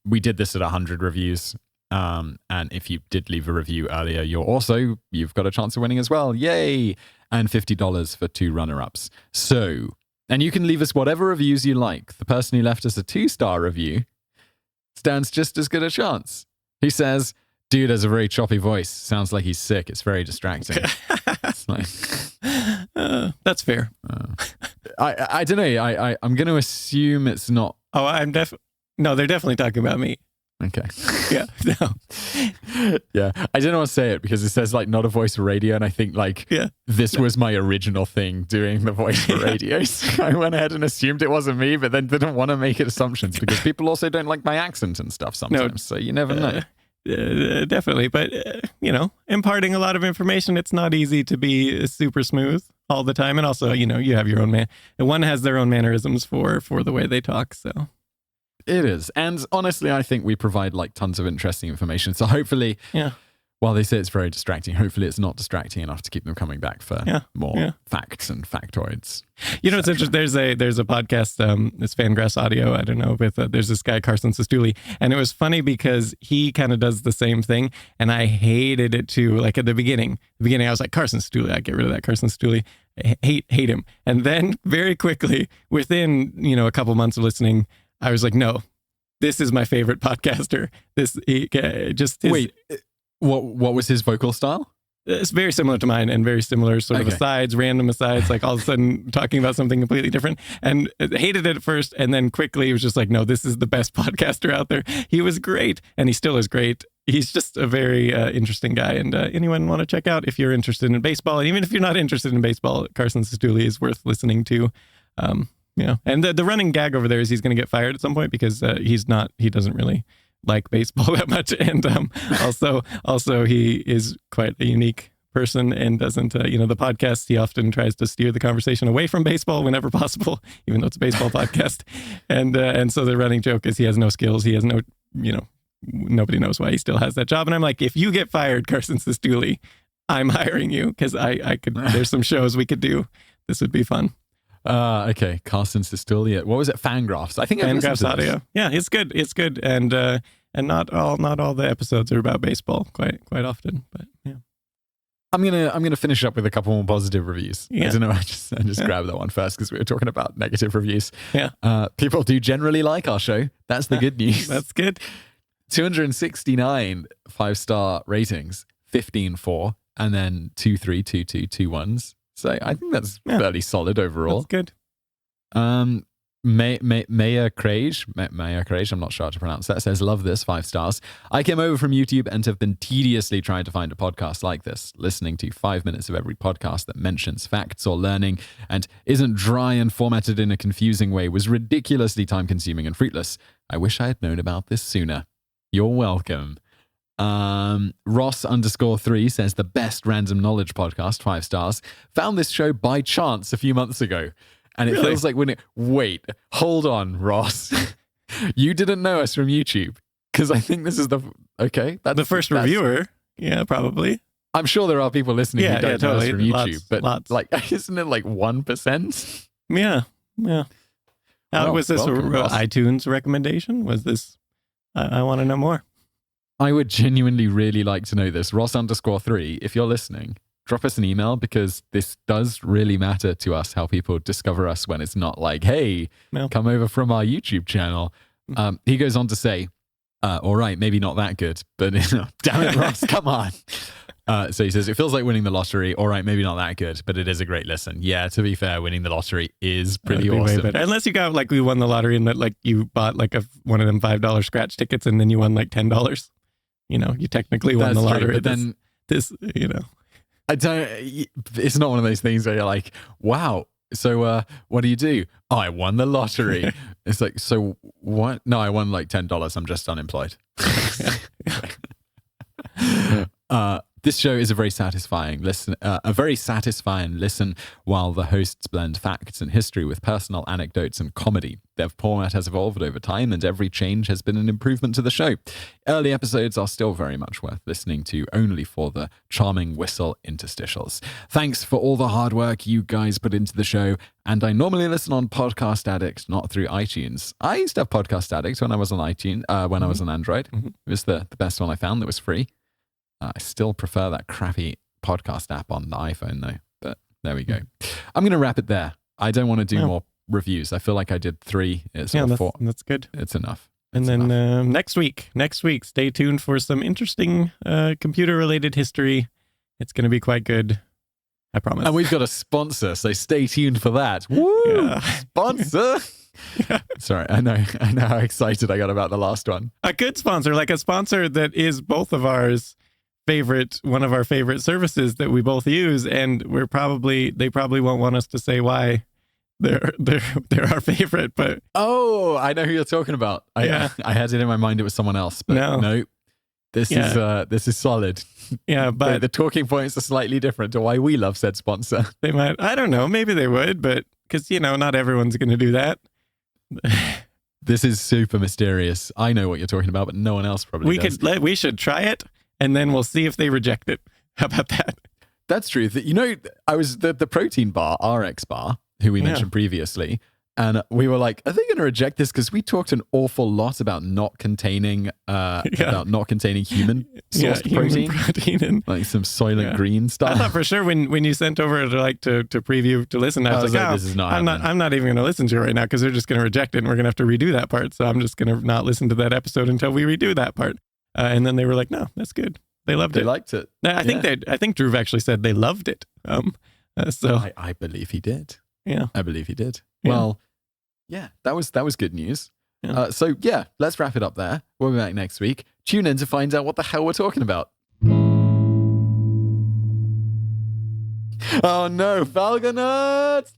we did this at 100 reviews, and if you did leave a review earlier, you've got a chance of winning as well. Yay! And $50 for 2 runner-ups. So, and you can leave us whatever reviews you like. The person who left us a 2-star review stands just as good a chance. He says, dude has a very choppy voice. Sounds like he's sick. It's very distracting. It's like, that's fair. I don't know. I'm going to assume it's not. Oh, no, they're definitely talking about me. Okay. Yeah. No. Yeah. I didn't want to say it because it says like not a voice for radio. And I think this was my original thing doing the voice for radio. So I went ahead and assumed it wasn't me, but then didn't want to make it assumptions because people also don't like my accent and stuff sometimes. No, so you never know. Definitely. But, imparting a lot of information, it's not easy to be super smooth all the time. And also, you have your own one has their own mannerisms for the way they talk. So. It is. And honestly, I think we provide like tons of interesting information. So hopefully, while they say it's very distracting, hopefully it's not distracting enough to keep them coming back for more facts and factoids. It's interesting. There's a podcast, it's Fangrass Audio. I don't know, with there's this guy, Carson Sestouli. And it was funny because he kind of does the same thing. And I hated it too. Like at the beginning, I was like, Carson Sestouli, I get rid of that Carson Sestouli. I hate him. And then very quickly, within, a couple months of listening, I was like, no, this is my favorite podcaster. Wait, what was his vocal style? It's very similar to mine and very similar sort of asides, random asides, like all of a sudden talking about something completely different, and hated it at first. And then quickly it was just like, no, this is the best podcaster out there. He was great. And he still is great. He's just a very interesting guy. And anyone want to check out if you're interested in baseball. And even if you're not interested in baseball, Carson Sestouli is worth listening to. And the running gag over there is he's going to get fired at some point because he doesn't really like baseball that much. And also he is quite a unique person and doesn't, the podcast, he often tries to steer the conversation away from baseball whenever possible, even though it's a baseball podcast. And so the running joke is he has no skills. He has no, nobody knows why he still has that job. And I'm like, if you get fired, Carson Sestouli, I'm hiring you because I could, there's some shows we could do. This would be fun. Okay, Carson Sestouli. What was it? Fangraphs. I think Fangraphs Audio. Yeah, it's good. It's good, and not all the episodes are about baseball. Quite often, but yeah. I'm gonna finish up with a couple more positive reviews. Yeah. I don't know. I just grabbed that one first because we were talking about negative reviews. Yeah. People do generally like our show. That's the good news. That's good. 269 5-star ratings, 15.4, and then 2.3, 2.2, 2.1s. So I think that's fairly solid overall. That's good. Maya Craig, I'm not sure how to pronounce that, says, love this, 5 stars. I came over from YouTube and have been tediously trying to find a podcast like this. Listening to 5 minutes of every podcast that mentions facts or learning and isn't dry and formatted in a confusing way was ridiculously time-consuming and fruitless. I wish I had known about this sooner. You're welcome. Ross_3 says, the best random knowledge podcast, 5 stars. Found this show by chance a few months ago. And it feels like wait, hold on, Ross. You didn't know us from YouTube. Because I think this is the first reviewer. Yeah, probably. I'm sure there are people listening who don't know us from YouTube. Lots. Like, isn't it like 1%? Yeah. Was this welcome, a Ross. iTunes recommendation? Was this, I want to know more. I would genuinely really like to know this. Ross_3, if you're listening, drop us an email because this does really matter to us how people discover us when it's not like, hey, come over from our YouTube channel. He goes on to say, all right, maybe not that good, but damn it, Ross, come on. So he says, it feels like winning the lottery. All right, maybe not that good, but it is a great listen. Yeah, to be fair, winning the lottery is pretty awesome. Unless you got like we won the lottery and that like you bought like one of them $5 scratch tickets and then you won like $10. You know, you technically won the lottery. True, but then it's not one of those things where you're like, wow, so what do you do? Oh, I won the lottery. It's like, so what? No, I won like $10. I'm just unemployed. This show is a very satisfying listen while the hosts blend facts and history with personal anecdotes and comedy. Their format has evolved over time and every change has been an improvement to the show. Early episodes are still very much worth listening to only for the charming whistle interstitials. Thanks for all the hard work you guys put into the show, and I normally listen on Podcast Addict, not through iTunes. I used to have Podcast Addict when I was on iTunes, when I was on Android. It was the best one I found that was free. I still prefer that crappy podcast app on the iPhone, though. But there we go. I'm going to wrap it there. I don't want to do more reviews. I feel like I did 3. It's 4. That's good. It's enough. Next week, stay tuned for some interesting computer-related history. It's going to be quite good. I promise. And we've got a sponsor, so stay tuned for that. Woo! Yeah. Sponsor! Yeah. Sorry, I know how excited I got about the last one. A good sponsor, like a sponsor that is both of ours. One of our favorite services that we both use, and they probably won't want us to say why they're our favorite, but I know who you're talking about. I had it in my mind it was someone else, but no, this is solid. Yeah, but the talking points are slightly different to why we love said sponsor. They might, I don't know, maybe they would, but because not everyone's going to do that. This is super mysterious. I know what you're talking about, but no one else probably does. We should try it. And then we'll see if they reject it. How about that? That's true. I was the protein bar, RX bar, who we mentioned previously, and we were like, are they going to reject this? Because we talked an awful lot about not containing human sourced protein and like some Soylent Green stuff. I thought for sure when you sent over to preview to listen, I was like, this is not I'm not even going to listen to it right now because they're just going to reject it and we're going to have to redo that part. So I'm just going to not listen to that episode until we redo that part. And then they were like, no, that's good. They loved it. They liked it. I think Drew actually said they loved it. So I believe he did. Yeah. I believe he did. Yeah. Well, yeah, that was good news. Yeah. So let's wrap it up there. We'll be back next week. Tune in to find out what the hell we're talking about. Oh no, Falconets!